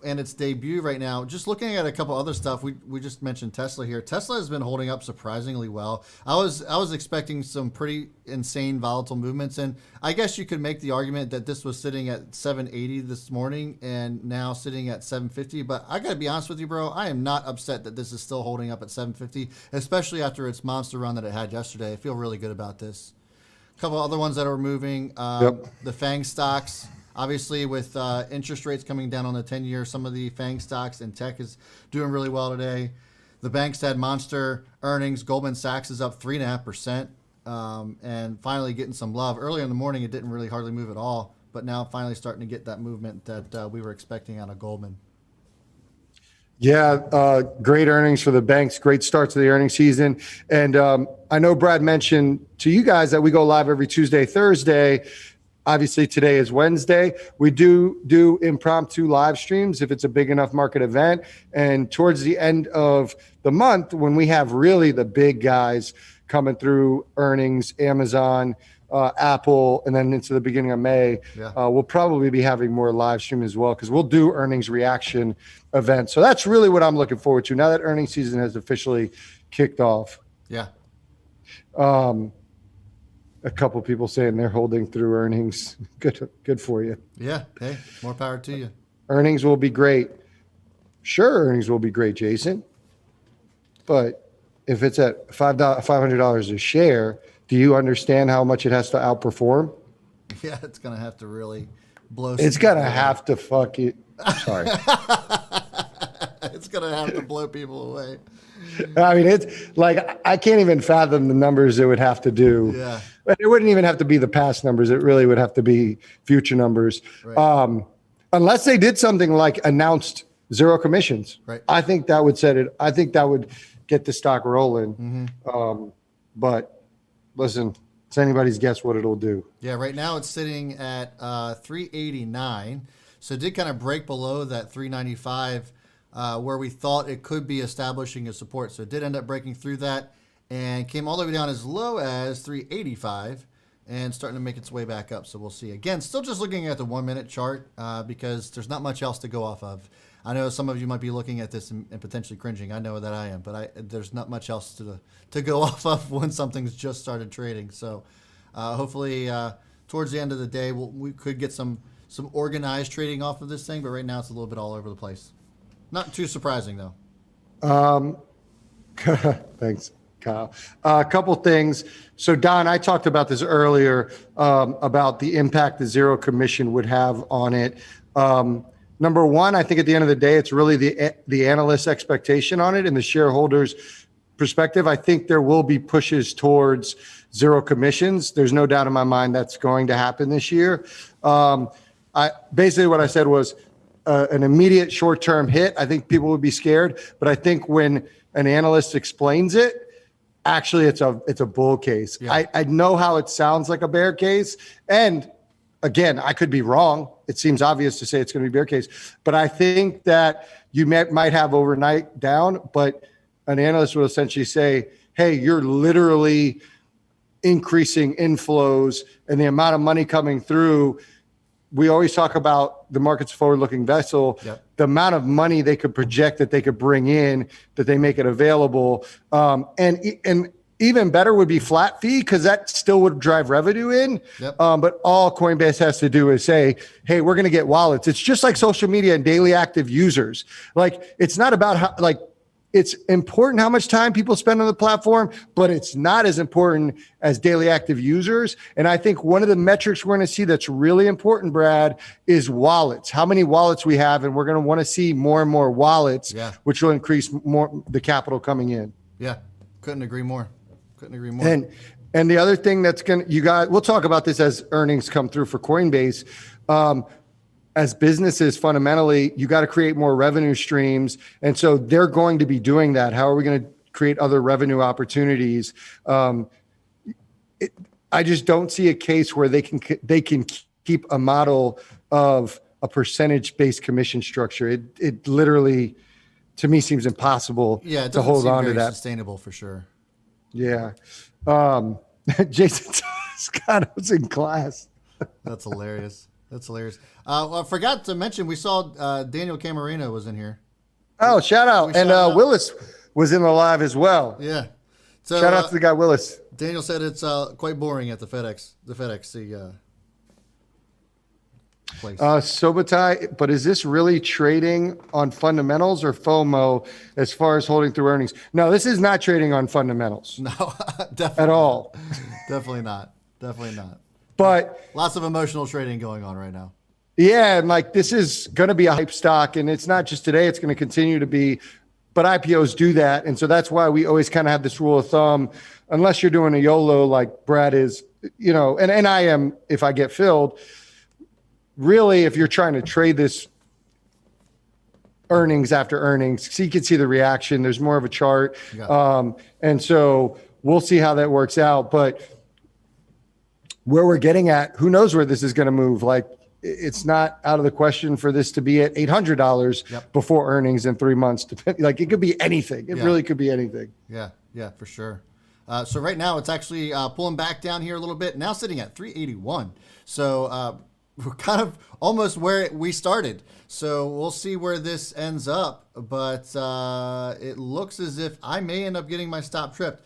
and its debut right now, just looking at a couple other stuff, we just mentioned Tesla here. Tesla has been holding up surprisingly well. I was expecting some pretty insane volatile movements, and I guess you could make the argument that this was sitting at 780 this morning and now sitting at 750, but I gotta be honest with you, bro, I am not upset that this is still holding up at 750, especially after its monster run that it had yesterday. I feel really good about this. A couple other ones that are moving, the FANG stocks. Obviously, with interest rates coming down on the 10-year, some of the FANG stocks and tech is doing really well today. The banks had monster earnings. Goldman Sachs is up 3.5%, and finally getting some love. Earlier in the morning, it didn't really hardly move at all, but now finally starting to get that movement that we were expecting out of Goldman. Yeah, great earnings for the banks. Great start to the earnings season. And I know Brad mentioned to you guys that we go live every Tuesday, Thursday. Obviously, today is Wednesday. We do impromptu live streams if it's a big enough market event. And towards the end of the month, when we have really the big guys coming through earnings, Amazon, Apple, and then into the beginning of May, we'll probably be having more live stream as well, because we'll do earnings reaction events. So that's really what I'm looking forward to now that earnings season has officially kicked off. Yeah. A couple people saying they're holding through earnings. Good for you. Yeah. Hey, more power to you. Earnings will be great. Sure, earnings will be great, Jason. But if it's at $500 a share, do you understand how much it has to outperform? Yeah, it's going to have to really blow. It's going to have to fuck it. Sorry. It's going to have to blow people away. I mean, it's like, I can't even fathom the numbers it would have to do. Yeah. It wouldn't even have to be the past numbers. It really would have to be future numbers. Right. unless they did something like announced zero commissions. Right. I think that would set it. I think that would get the stock rolling. But listen, it's anybody's guess what it'll do. Yeah, right now it's sitting at 389. So it did kind of break below that 395 where we thought it could be establishing a support. So it did end up breaking through that and came all the way down as low as 385 and starting to make its way back up. So we'll see. Again, still just looking at the 1 minute chart because there's not much else to go off of. I know some of you might be looking at this and potentially cringing. I know that I am, but there's not much else to go off of when something's just started trading. So hopefully towards the end of the day, we could get some organized trading off of this thing. But right now it's a little bit all over the place. Not too surprising, though. Thanks, Kyle. A couple things. So, Don, I talked about this earlier about the impact the zero commission would have on it. Number one, I think at the end of the day, it's really the analyst's expectation on it and the shareholders' perspective. I think there will be pushes towards zero commissions. There's no doubt in my mind that's going to happen this year. Basically what I said was an immediate short-term hit. I think people would be scared, but I think when an analyst explains it, actually it's a bull case. Yeah. I know how it sounds like a bear case, and again, I could be wrong. It seems obvious to say it's going to be bear case, but I think that you might have overnight down, but an analyst will essentially say, hey, you're literally increasing inflows and the amount of money coming through. We always talk about the market's forward-looking vessel, yep. The amount of money they could project that they could bring in, that they make it available. And even better would be flat fee because that still would drive revenue in. Yep. But all Coinbase has to do is say, hey, we're going to get wallets. It's just like social media and daily active users. Like, it's not about how, like, it's important how much time people spend on the platform, but it's not as important as daily active users. And I think one of the metrics we're going to see that's really important, Brad, is wallets. How many wallets we have, and we're going to want to see more and more wallets, which will increase more the capital coming in. Yeah, couldn't agree more. And the other thing that's we'll talk about this as earnings come through for Coinbase. As businesses, fundamentally, you got to create more revenue streams. And so they're going to be doing that. How are we going to create other revenue opportunities? I just don't see a case where they can keep a model of a percentage-based commission structure. It literally, to me, seems impossible to hold on to that. Sustainable for sure. Yeah. Jason Scott was in class. That's hilarious. I forgot to mention, we saw Daniel Camarino was in here. Oh, shout out. And Willis was in the live as well. Yeah. So, shout out to the guy, Willis. Daniel said it's quite boring at the FedEx place. Symbiotic, but is this really trading on fundamentals or FOMO as far as holding through earnings? No, this is not trading on fundamentals. No, definitely at all. Definitely not. But lots of emotional trading going on right now. Yeah, and like this is going to be a hype stock, and it's not just today; it's going to continue to be. But IPOs do that, and so that's why we always kind of have this rule of thumb: unless you're doing a YOLO like Brad is, and I am if I get filled. Really, if you're trying to trade this earnings after earnings, so you can see the reaction. There's more of a chart, and so we'll see how that works out, but. Where we're getting at, who knows where this is going to move? Like, it's not out of the question for this to be at $800 before earnings in 3 months. Like, it could be anything. It really could be anything. Yeah, for sure. So right now it's actually pulling back down here a little bit. Now sitting at 381. So we're kind of almost where we started. So we'll see where this ends up. But it looks as if I may end up getting my stop tripped.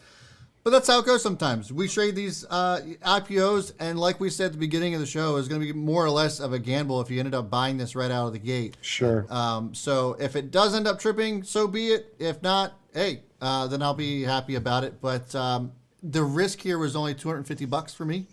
But that's how it goes sometimes. We trade these IPOs, and like we said at the beginning of the show, it's going to be more or less of a gamble if you ended up buying this right out of the gate. Sure. So if it does end up tripping, so be it. If not, hey, then I'll be happy about it. But the risk here was only $250 for me.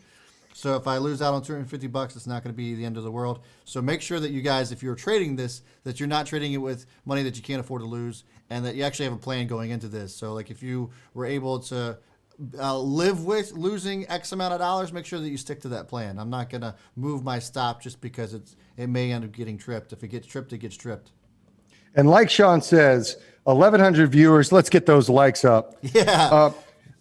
So if I lose out on $250, it's not going to be the end of the world. So make sure that you guys, if you're trading this, that you're not trading it with money that you can't afford to lose, and that you actually have a plan going into this. So like if you were able to live with losing X amount of dollars, make sure that you stick to that plan. I'm not going to move my stop just because it may end up getting tripped. If it gets tripped, it gets tripped. And like Sean says, 1,100 viewers. Let's get those likes up. Yeah.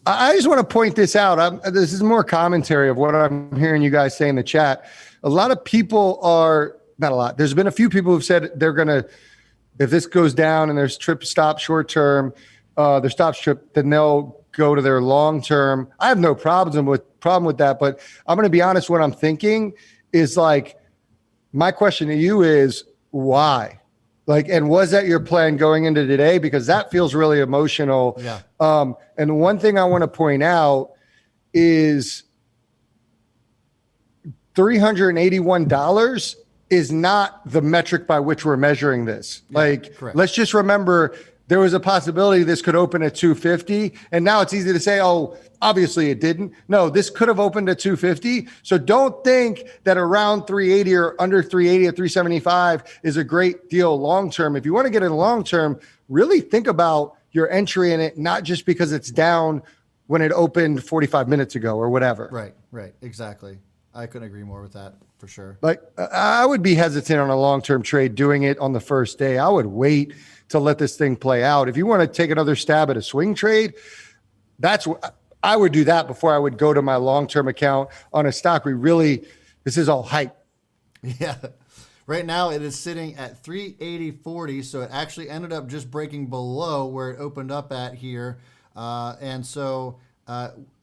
I just want to point this out. This is more commentary of what I'm hearing you guys say in the chat. A lot of people are, not a lot, there's been a few people who've said they're going to, if this goes down and there's trip stop short term, their stop trip, then they'll go to their long term. I have no problem with that, but I'm going to be honest. What I'm thinking is like, my question to you is why? Like, and was that your plan going into today? Because that feels really emotional. Yeah. And one thing I want to point out is $381 is not the metric by which we're measuring this. Yeah, like, correct. Let's just remember there was a possibility this could open at 250. And now it's easy to say, oh, obviously it didn't. No, this could have opened at 250. So don't think that around 380 or under 380 or 375 is a great deal long-term. If you want to get in long-term, really think about your entry in it, not just because it's down when it opened 45 minutes ago or whatever. Right. Exactly. I couldn't agree more with that for sure. Like, I would be hesitant on a long-term trade doing it on the first day. I would wait to let this thing play out. If you want to take another stab at a swing trade, I would do that before I would go to my long-term account on a stock. This is all hype. Yeah. Right now it is sitting at 380.40. So it actually ended up just breaking below where it opened up at here. And so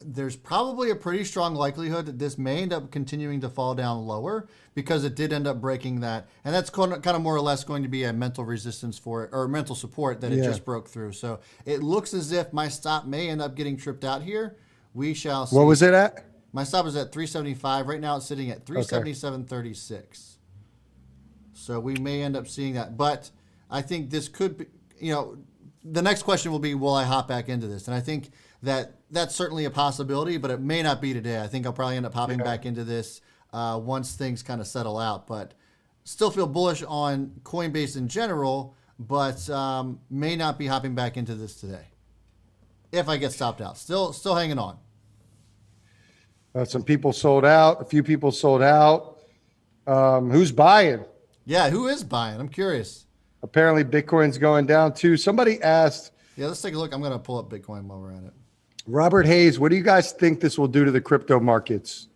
there's probably a pretty strong likelihood that this may end up continuing to fall down lower because it did end up breaking that. And that's kind of more or less going to be a mental resistance for it, or mental support that it just broke through. So it looks as if my stop may end up getting tripped out here. We shall see. What was it at? My stop is at 375. Right now it's sitting at 377.36. So we may end up seeing that. But I think this could be, the next question will be, will I hop back into this? And I think that's certainly a possibility, but it may not be today. I think I'll probably end up hopping back into this once things kind of settle out. But still feel bullish on Coinbase in general, but may not be hopping back into this today if I get stopped out. Still hanging on. Some people sold out. A few people sold out. Who's buying? Yeah, who is buying? I'm curious. Apparently Bitcoin's going down too. Somebody asked. Yeah, let's take a look. I'm going to pull up Bitcoin while we're at it. Robert Hayes, what do you guys think this will do to the crypto markets?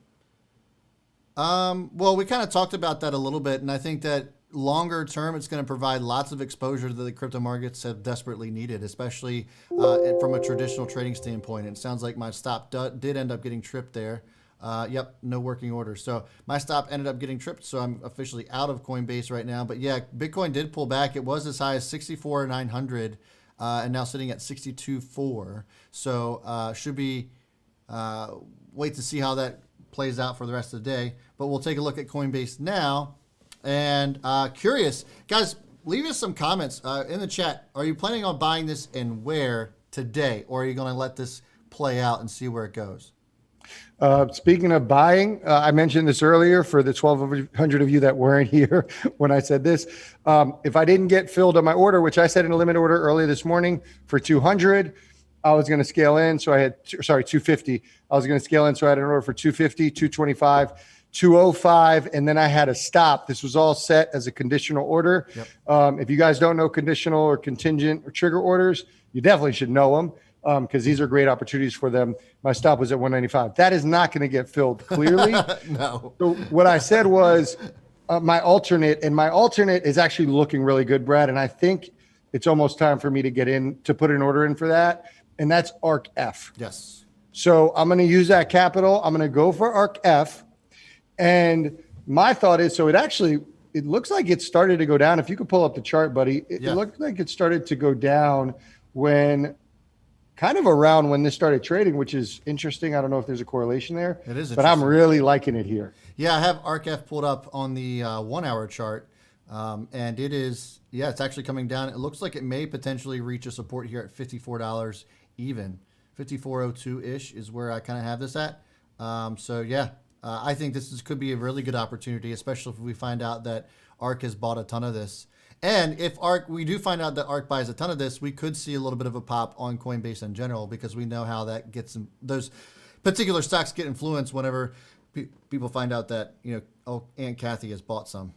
Well, we kind of talked about that a little bit, and I think that longer term, it's going to provide lots of exposure that the crypto markets have desperately needed, especially from a traditional trading standpoint. And it sounds like my stop did end up getting tripped there. Yep, no working order. So my stop ended up getting tripped, so I'm officially out of Coinbase right now. But yeah, Bitcoin did pull back. It was as high as 64,900 and now sitting at 62.4. So should be wait to see how that plays out for the rest of the day. But we'll take a look at Coinbase now. And curious, guys, leave us some comments in the chat. Are you planning on buying this and where today? Or are you going to let this play out and see where it goes? Speaking of buying, I mentioned this earlier for the 1,200 of you that weren't here when I said this. If I didn't get filled on my order, which I said in a limit order earlier this morning for 200, I was going to scale in. So I had, 250. I was going to scale in. So I had an order for 250, 225, 205, and then I had a stop. This was all set as a conditional order. Yep. If you guys don't know conditional or contingent or trigger orders, you definitely should know them. Because these are great opportunities for them. My stop was at 195. That is not going to get filled clearly. No. So what I said was my alternate, and my alternate is actually looking really good, Brad. And I think it's almost time for me to get in to put an order in for that. And that's ARC-F. Yes. So I'm going to use that capital. I'm going to go for ARC-F. And my thought is, so it looks like it started to go down. If you could pull up the chart, buddy, it looked like it started to go down when kind of around when this started trading, which is interesting. I don't know if there's a correlation there. It is, but I'm really liking it here. Yeah, I have ARC-F pulled up on the 1 hour chart. And it is, it's actually coming down. It looks like it may potentially reach a support here at $54 even. 54.02-ish is where I kind of have this at. I think this could be a really good opportunity, especially if we find out that ARC has bought a ton of this. And if we do find out that ARK buys a ton of this, we could see a little bit of a pop on Coinbase in general, because we know how that gets those particular stocks get influenced whenever people find out that, Aunt Kathy has bought some.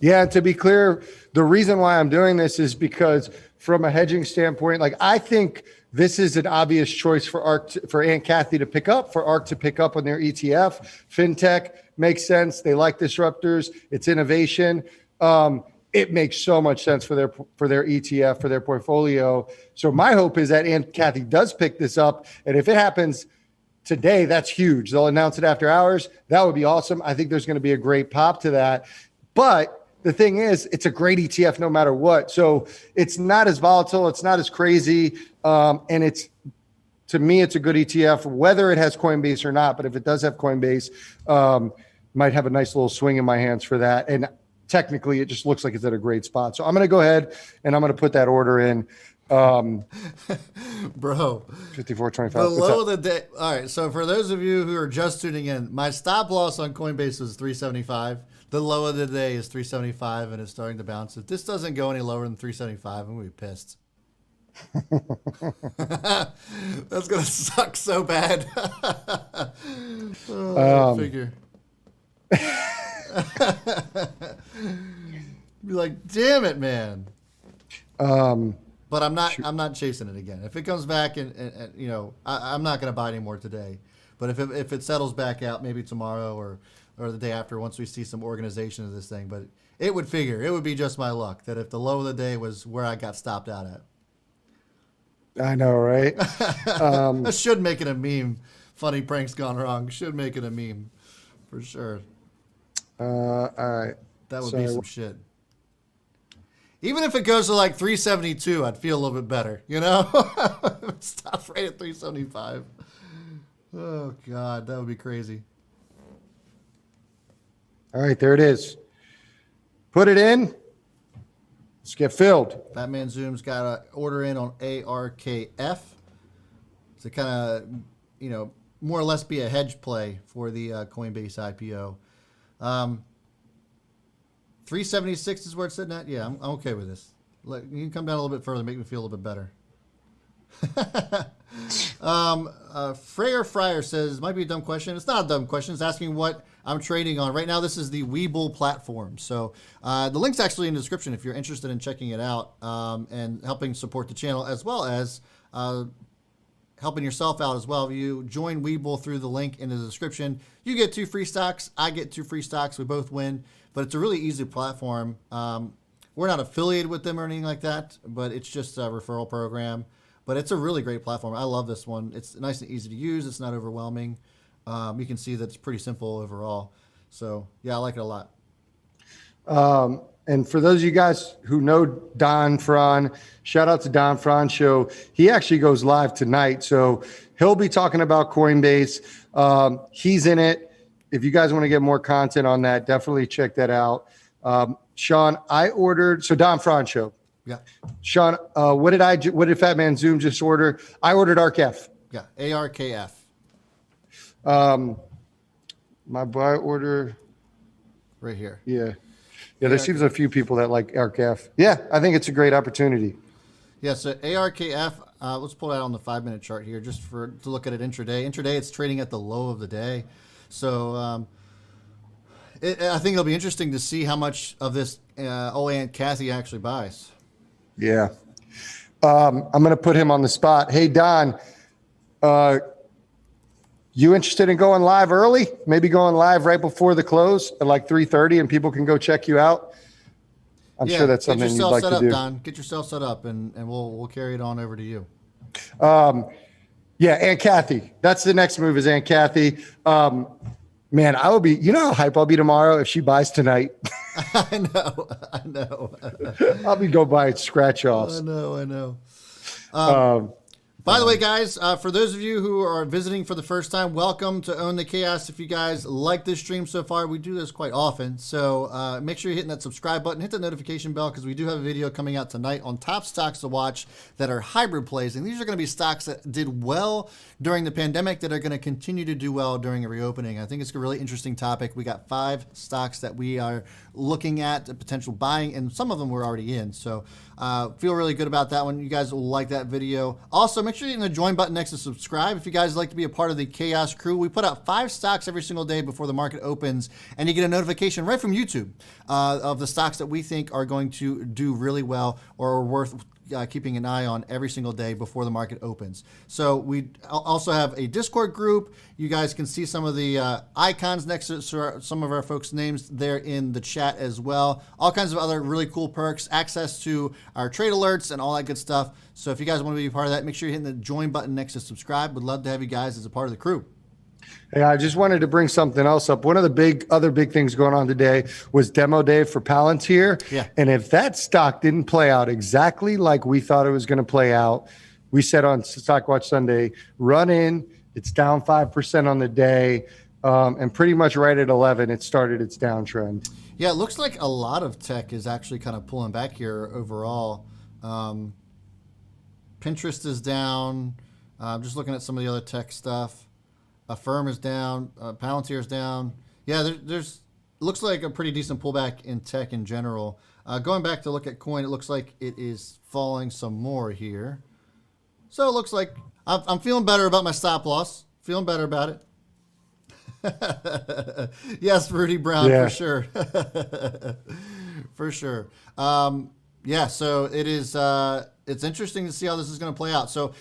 Yeah, and to be clear, the reason why I'm doing this is because from a hedging standpoint, like I think this is an obvious choice for for Aunt Kathy to pick up, for ARK to pick up on their ETF. Fintech makes sense. They like disruptors. It's innovation. It makes so much sense for their ETF, for their portfolio. So my hope is that Aunt Kathy does pick this up, and if it happens today, that's huge. They'll announce it after hours. That would be awesome. I think there's going to be a great pop to that. But the thing is, it's a great ETF no matter what. So it's not as volatile. It's not as crazy. And to me, it's a good ETF, whether it has Coinbase or not. But if it does have Coinbase, might have a nice little swing in my hands for that. And technically, it just looks like it's at a great spot. So I'm going to go ahead and I'm going to put that order in. Bro, 54.25. the low of the day. All right. So for those of you who are just tuning in, my stop loss on Coinbase was 375. The low of the day is 375, and it's starting to bounce. If this doesn't go any lower than 375, I'm going to be pissed. That's going to suck so bad. Figure. Be like, damn it, man. But I'm not chasing it again. If it comes back and I'm not going to buy any more today. But if it settles back out, maybe tomorrow or the day after, once we see some organization of this thing. But it would be just my luck that if the low of the day was where I got stopped out at. I know, right? I should make it a meme. Funny pranks gone wrong. Should make it a meme for sure. All right. That would be some shit. Even if it goes to like 372, I'd feel a little bit better, Stop right at 375. Oh, God, that would be crazy. All right, there it is. Put it in. Let's get filled. Batman Zoom's got an order in on ARKF to kind of, more or less be a hedge play for the Coinbase IPO. 376 is where it's sitting at. Yeah, I'm okay with this. You can come down a little bit further, make me feel a little bit better. Freyer Fryer says, might be a dumb question. It's not a dumb question. It's asking what I'm trading on. Right now, this is the Webull platform. So the link's actually in the description if you're interested in checking it out and helping support the channel, as well as helping yourself out as well. If you join Webull through the link in the description, you get 2 free stocks. I get 2 free stocks. We both win. But it's a really easy platform. We're not affiliated with them or anything like that, but it's just a referral program. But it's a really great platform. I love this one. It's nice and easy to use. It's not overwhelming. You can see that it's pretty simple overall. So, yeah, I like it a lot. And for those of you guys who know Don Fran, shout out to Don Fran Show. He actually goes live tonight. So he'll be talking about Coinbase. He's in it. If you guys want to get more content on that, definitely check that out. Sean, Don Fran Show. Yeah. Sean, what did Fat Man Zoom just order? I ordered ARKF. Yeah, ARKF. My buy order. Right here. Yeah. Yeah, there seems a few people that like ARKF. Yeah, I think it's a great opportunity. Yeah, so ARKF, let's pull it out on the 5-minute chart here just to look at it intraday. Intraday, it's trading at the low of the day. So I think it'll be interesting to see how much of this Aunt Kathy actually buys. Yeah. I'm going to put him on the spot. Hey, Don, you interested in going live early? Maybe going live right before the close at like 3:30 and people can go check you out? I'm sure that's something you'd like to do. Don. Get yourself set up, and we'll carry it on over to you. Yeah, Aunt Kathy. That's the next move is Aunt Kathy. Man, I will be, how hype I'll be tomorrow if she buys tonight. I know. I'll be go buy scratch offs. I know. By the way, guys, for those of you who are visiting for the first time, welcome to Own the Chaos. If you guys like this stream so far, we do this quite often. So make sure you're hitting that subscribe button, hit the notification bell, because we do have a video coming out tonight on top stocks to watch that are hybrid plays. And these are going to be stocks that did well during the pandemic that are going to continue to do well during a reopening. I think it's a really interesting topic. We got 5 stocks that we are looking at potential buying, and some of them we're already in. So feel really good about that one. You guys will like that video. Also, make sure you hit the join button next to subscribe if you guys like to be a part of the Chaos crew. We put out 5 stocks every single day before the market opens, and you get a notification right from YouTube of the stocks that we think are going to do really well or are worth keeping an eye on every single day before the market opens. So we also have a Discord group. You guys can see some of the icons next to some of our folks' names there in the chat as well. All kinds of other really cool perks, access to our trade alerts and all that good stuff. So if you guys want to be a part of that, make sure you're hitting the join button next to subscribe. We'd love to have you guys as a part of the crew. Hey, I just wanted to bring something else up. One of the other big things going on today was demo day for Palantir. Yeah. And if that stock didn't play out exactly like we thought it was going to play out, we said on Stock Watch Sunday, run in. It's down 5% on the day, and pretty much right at 11, it started its downtrend. Yeah, it looks like a lot of tech is actually kind of pulling back here overall. Pinterest is down. I'm just looking at some of the other tech stuff. Affirm is down. Palantir is down. Yeah, there's looks like a pretty decent pullback in tech in general. Going back to look at coin, it looks like it is falling some more here. So it looks like I'm feeling better about my stop loss. Feeling better about it. Yes, Rudy Brown, yeah. For sure. For sure. Yeah, so it is. It's interesting to see how this is going to play out. So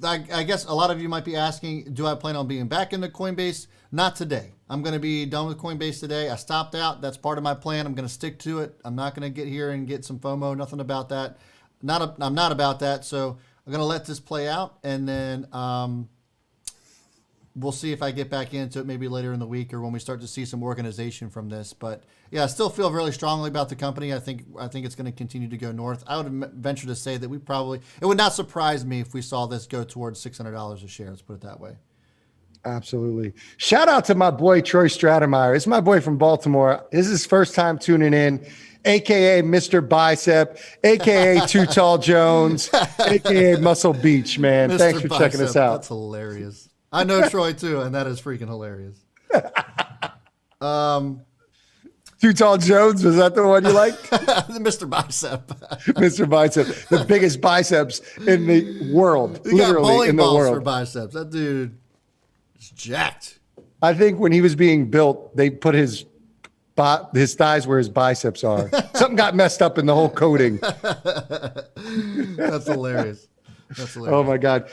I guess a lot of you might be asking, do I plan on being back into Coinbase? Not today. I'm going to be done with Coinbase today. I stopped out. That's part of my plan. I'm going to stick to it. I'm not going to get here and get some FOMO. Nothing about that. I'm not about that. So I'm going to let this play out, and then we'll see if I get back into it maybe later in the week or when we start to see some organization from this. But yeah, I still feel really strongly about the company. I think it's going to continue to go north. I would venture to say that it would not surprise me if we saw this go towards $600 a share. Let's put it that way. Absolutely. Shout out to my boy, Troy Stratemeyer. It's my boy from Baltimore. This is his first time tuning in, AKA Mr. Bicep, AKA Too Tall Jones, AKA Muscle Beach, man. Mr. Thanks for Bicep, checking us out. That's hilarious. I know Troy too, and that is freaking hilarious. Too Tall Jones, was that the one you liked? The Mr. Bicep. Mr. Bicep, the biggest biceps in the world, he got literally in the balls world. For biceps. That dude is jacked. I think when he was being built, they put his thighs where his biceps are. Something got messed up in the whole coating. That's hilarious. That's hilarious. Oh my God.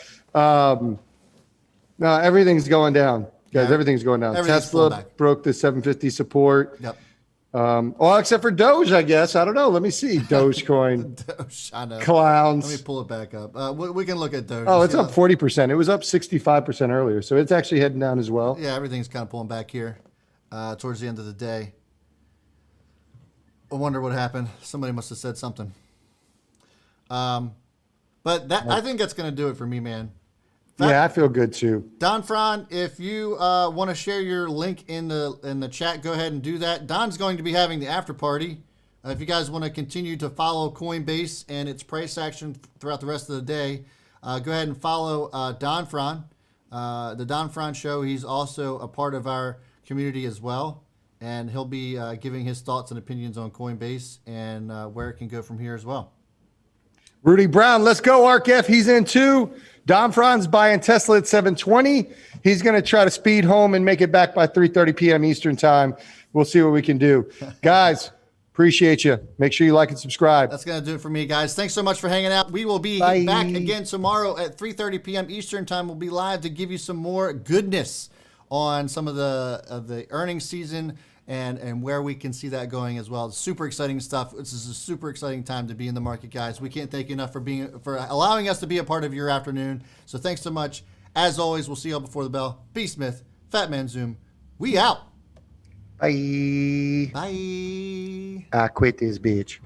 No, everything's going down, guys. Yeah, everything's going down. Tesla broke the 750 support. Yep. Well, except for Doge, I guess. I don't know. Let me see. Dogecoin. Doge, I know. Clowns. Let me pull it back up. We can look at Doge. Oh, it's up 40%. It was up 65% earlier, so it's actually heading down as well. Yeah, everything's kind of pulling back here towards the end of the day. I wonder what happened. Somebody must have said something. But I think that's going to do it for me, man. Yeah, I feel good too. Don Fran, if you want to share your link in the chat, go ahead and do that. Don's going to be having the after party. If you guys want to continue to follow Coinbase and its price action throughout the rest of the day, go ahead and follow Don Fran, the Don Fran Show. He's also a part of our community as well, and he'll be giving his thoughts and opinions on Coinbase and where it can go from here as well. Rudy Brown, let's go, RKF. He's in too. Don Fran's buying Tesla at 720. He's going to try to speed home and make it back by 3:30 p.m. Eastern time. We'll see what we can do. Guys, appreciate you. Make sure you like and subscribe. That's going to do it for me, guys. Thanks so much for hanging out. We will be back again tomorrow at 3:30 p.m. Eastern time. We'll be live to give you some more goodness on some of the earnings season and where we can see that going as well. It's super exciting stuff. This is a super exciting time to be in the market, guys. We can't thank you enough for allowing us to be a part of your afternoon. So thanks so much. As always, we'll see you all before the bell. B. Smith, Fat Man Zoom. We out. Bye. Bye. I quit this bitch.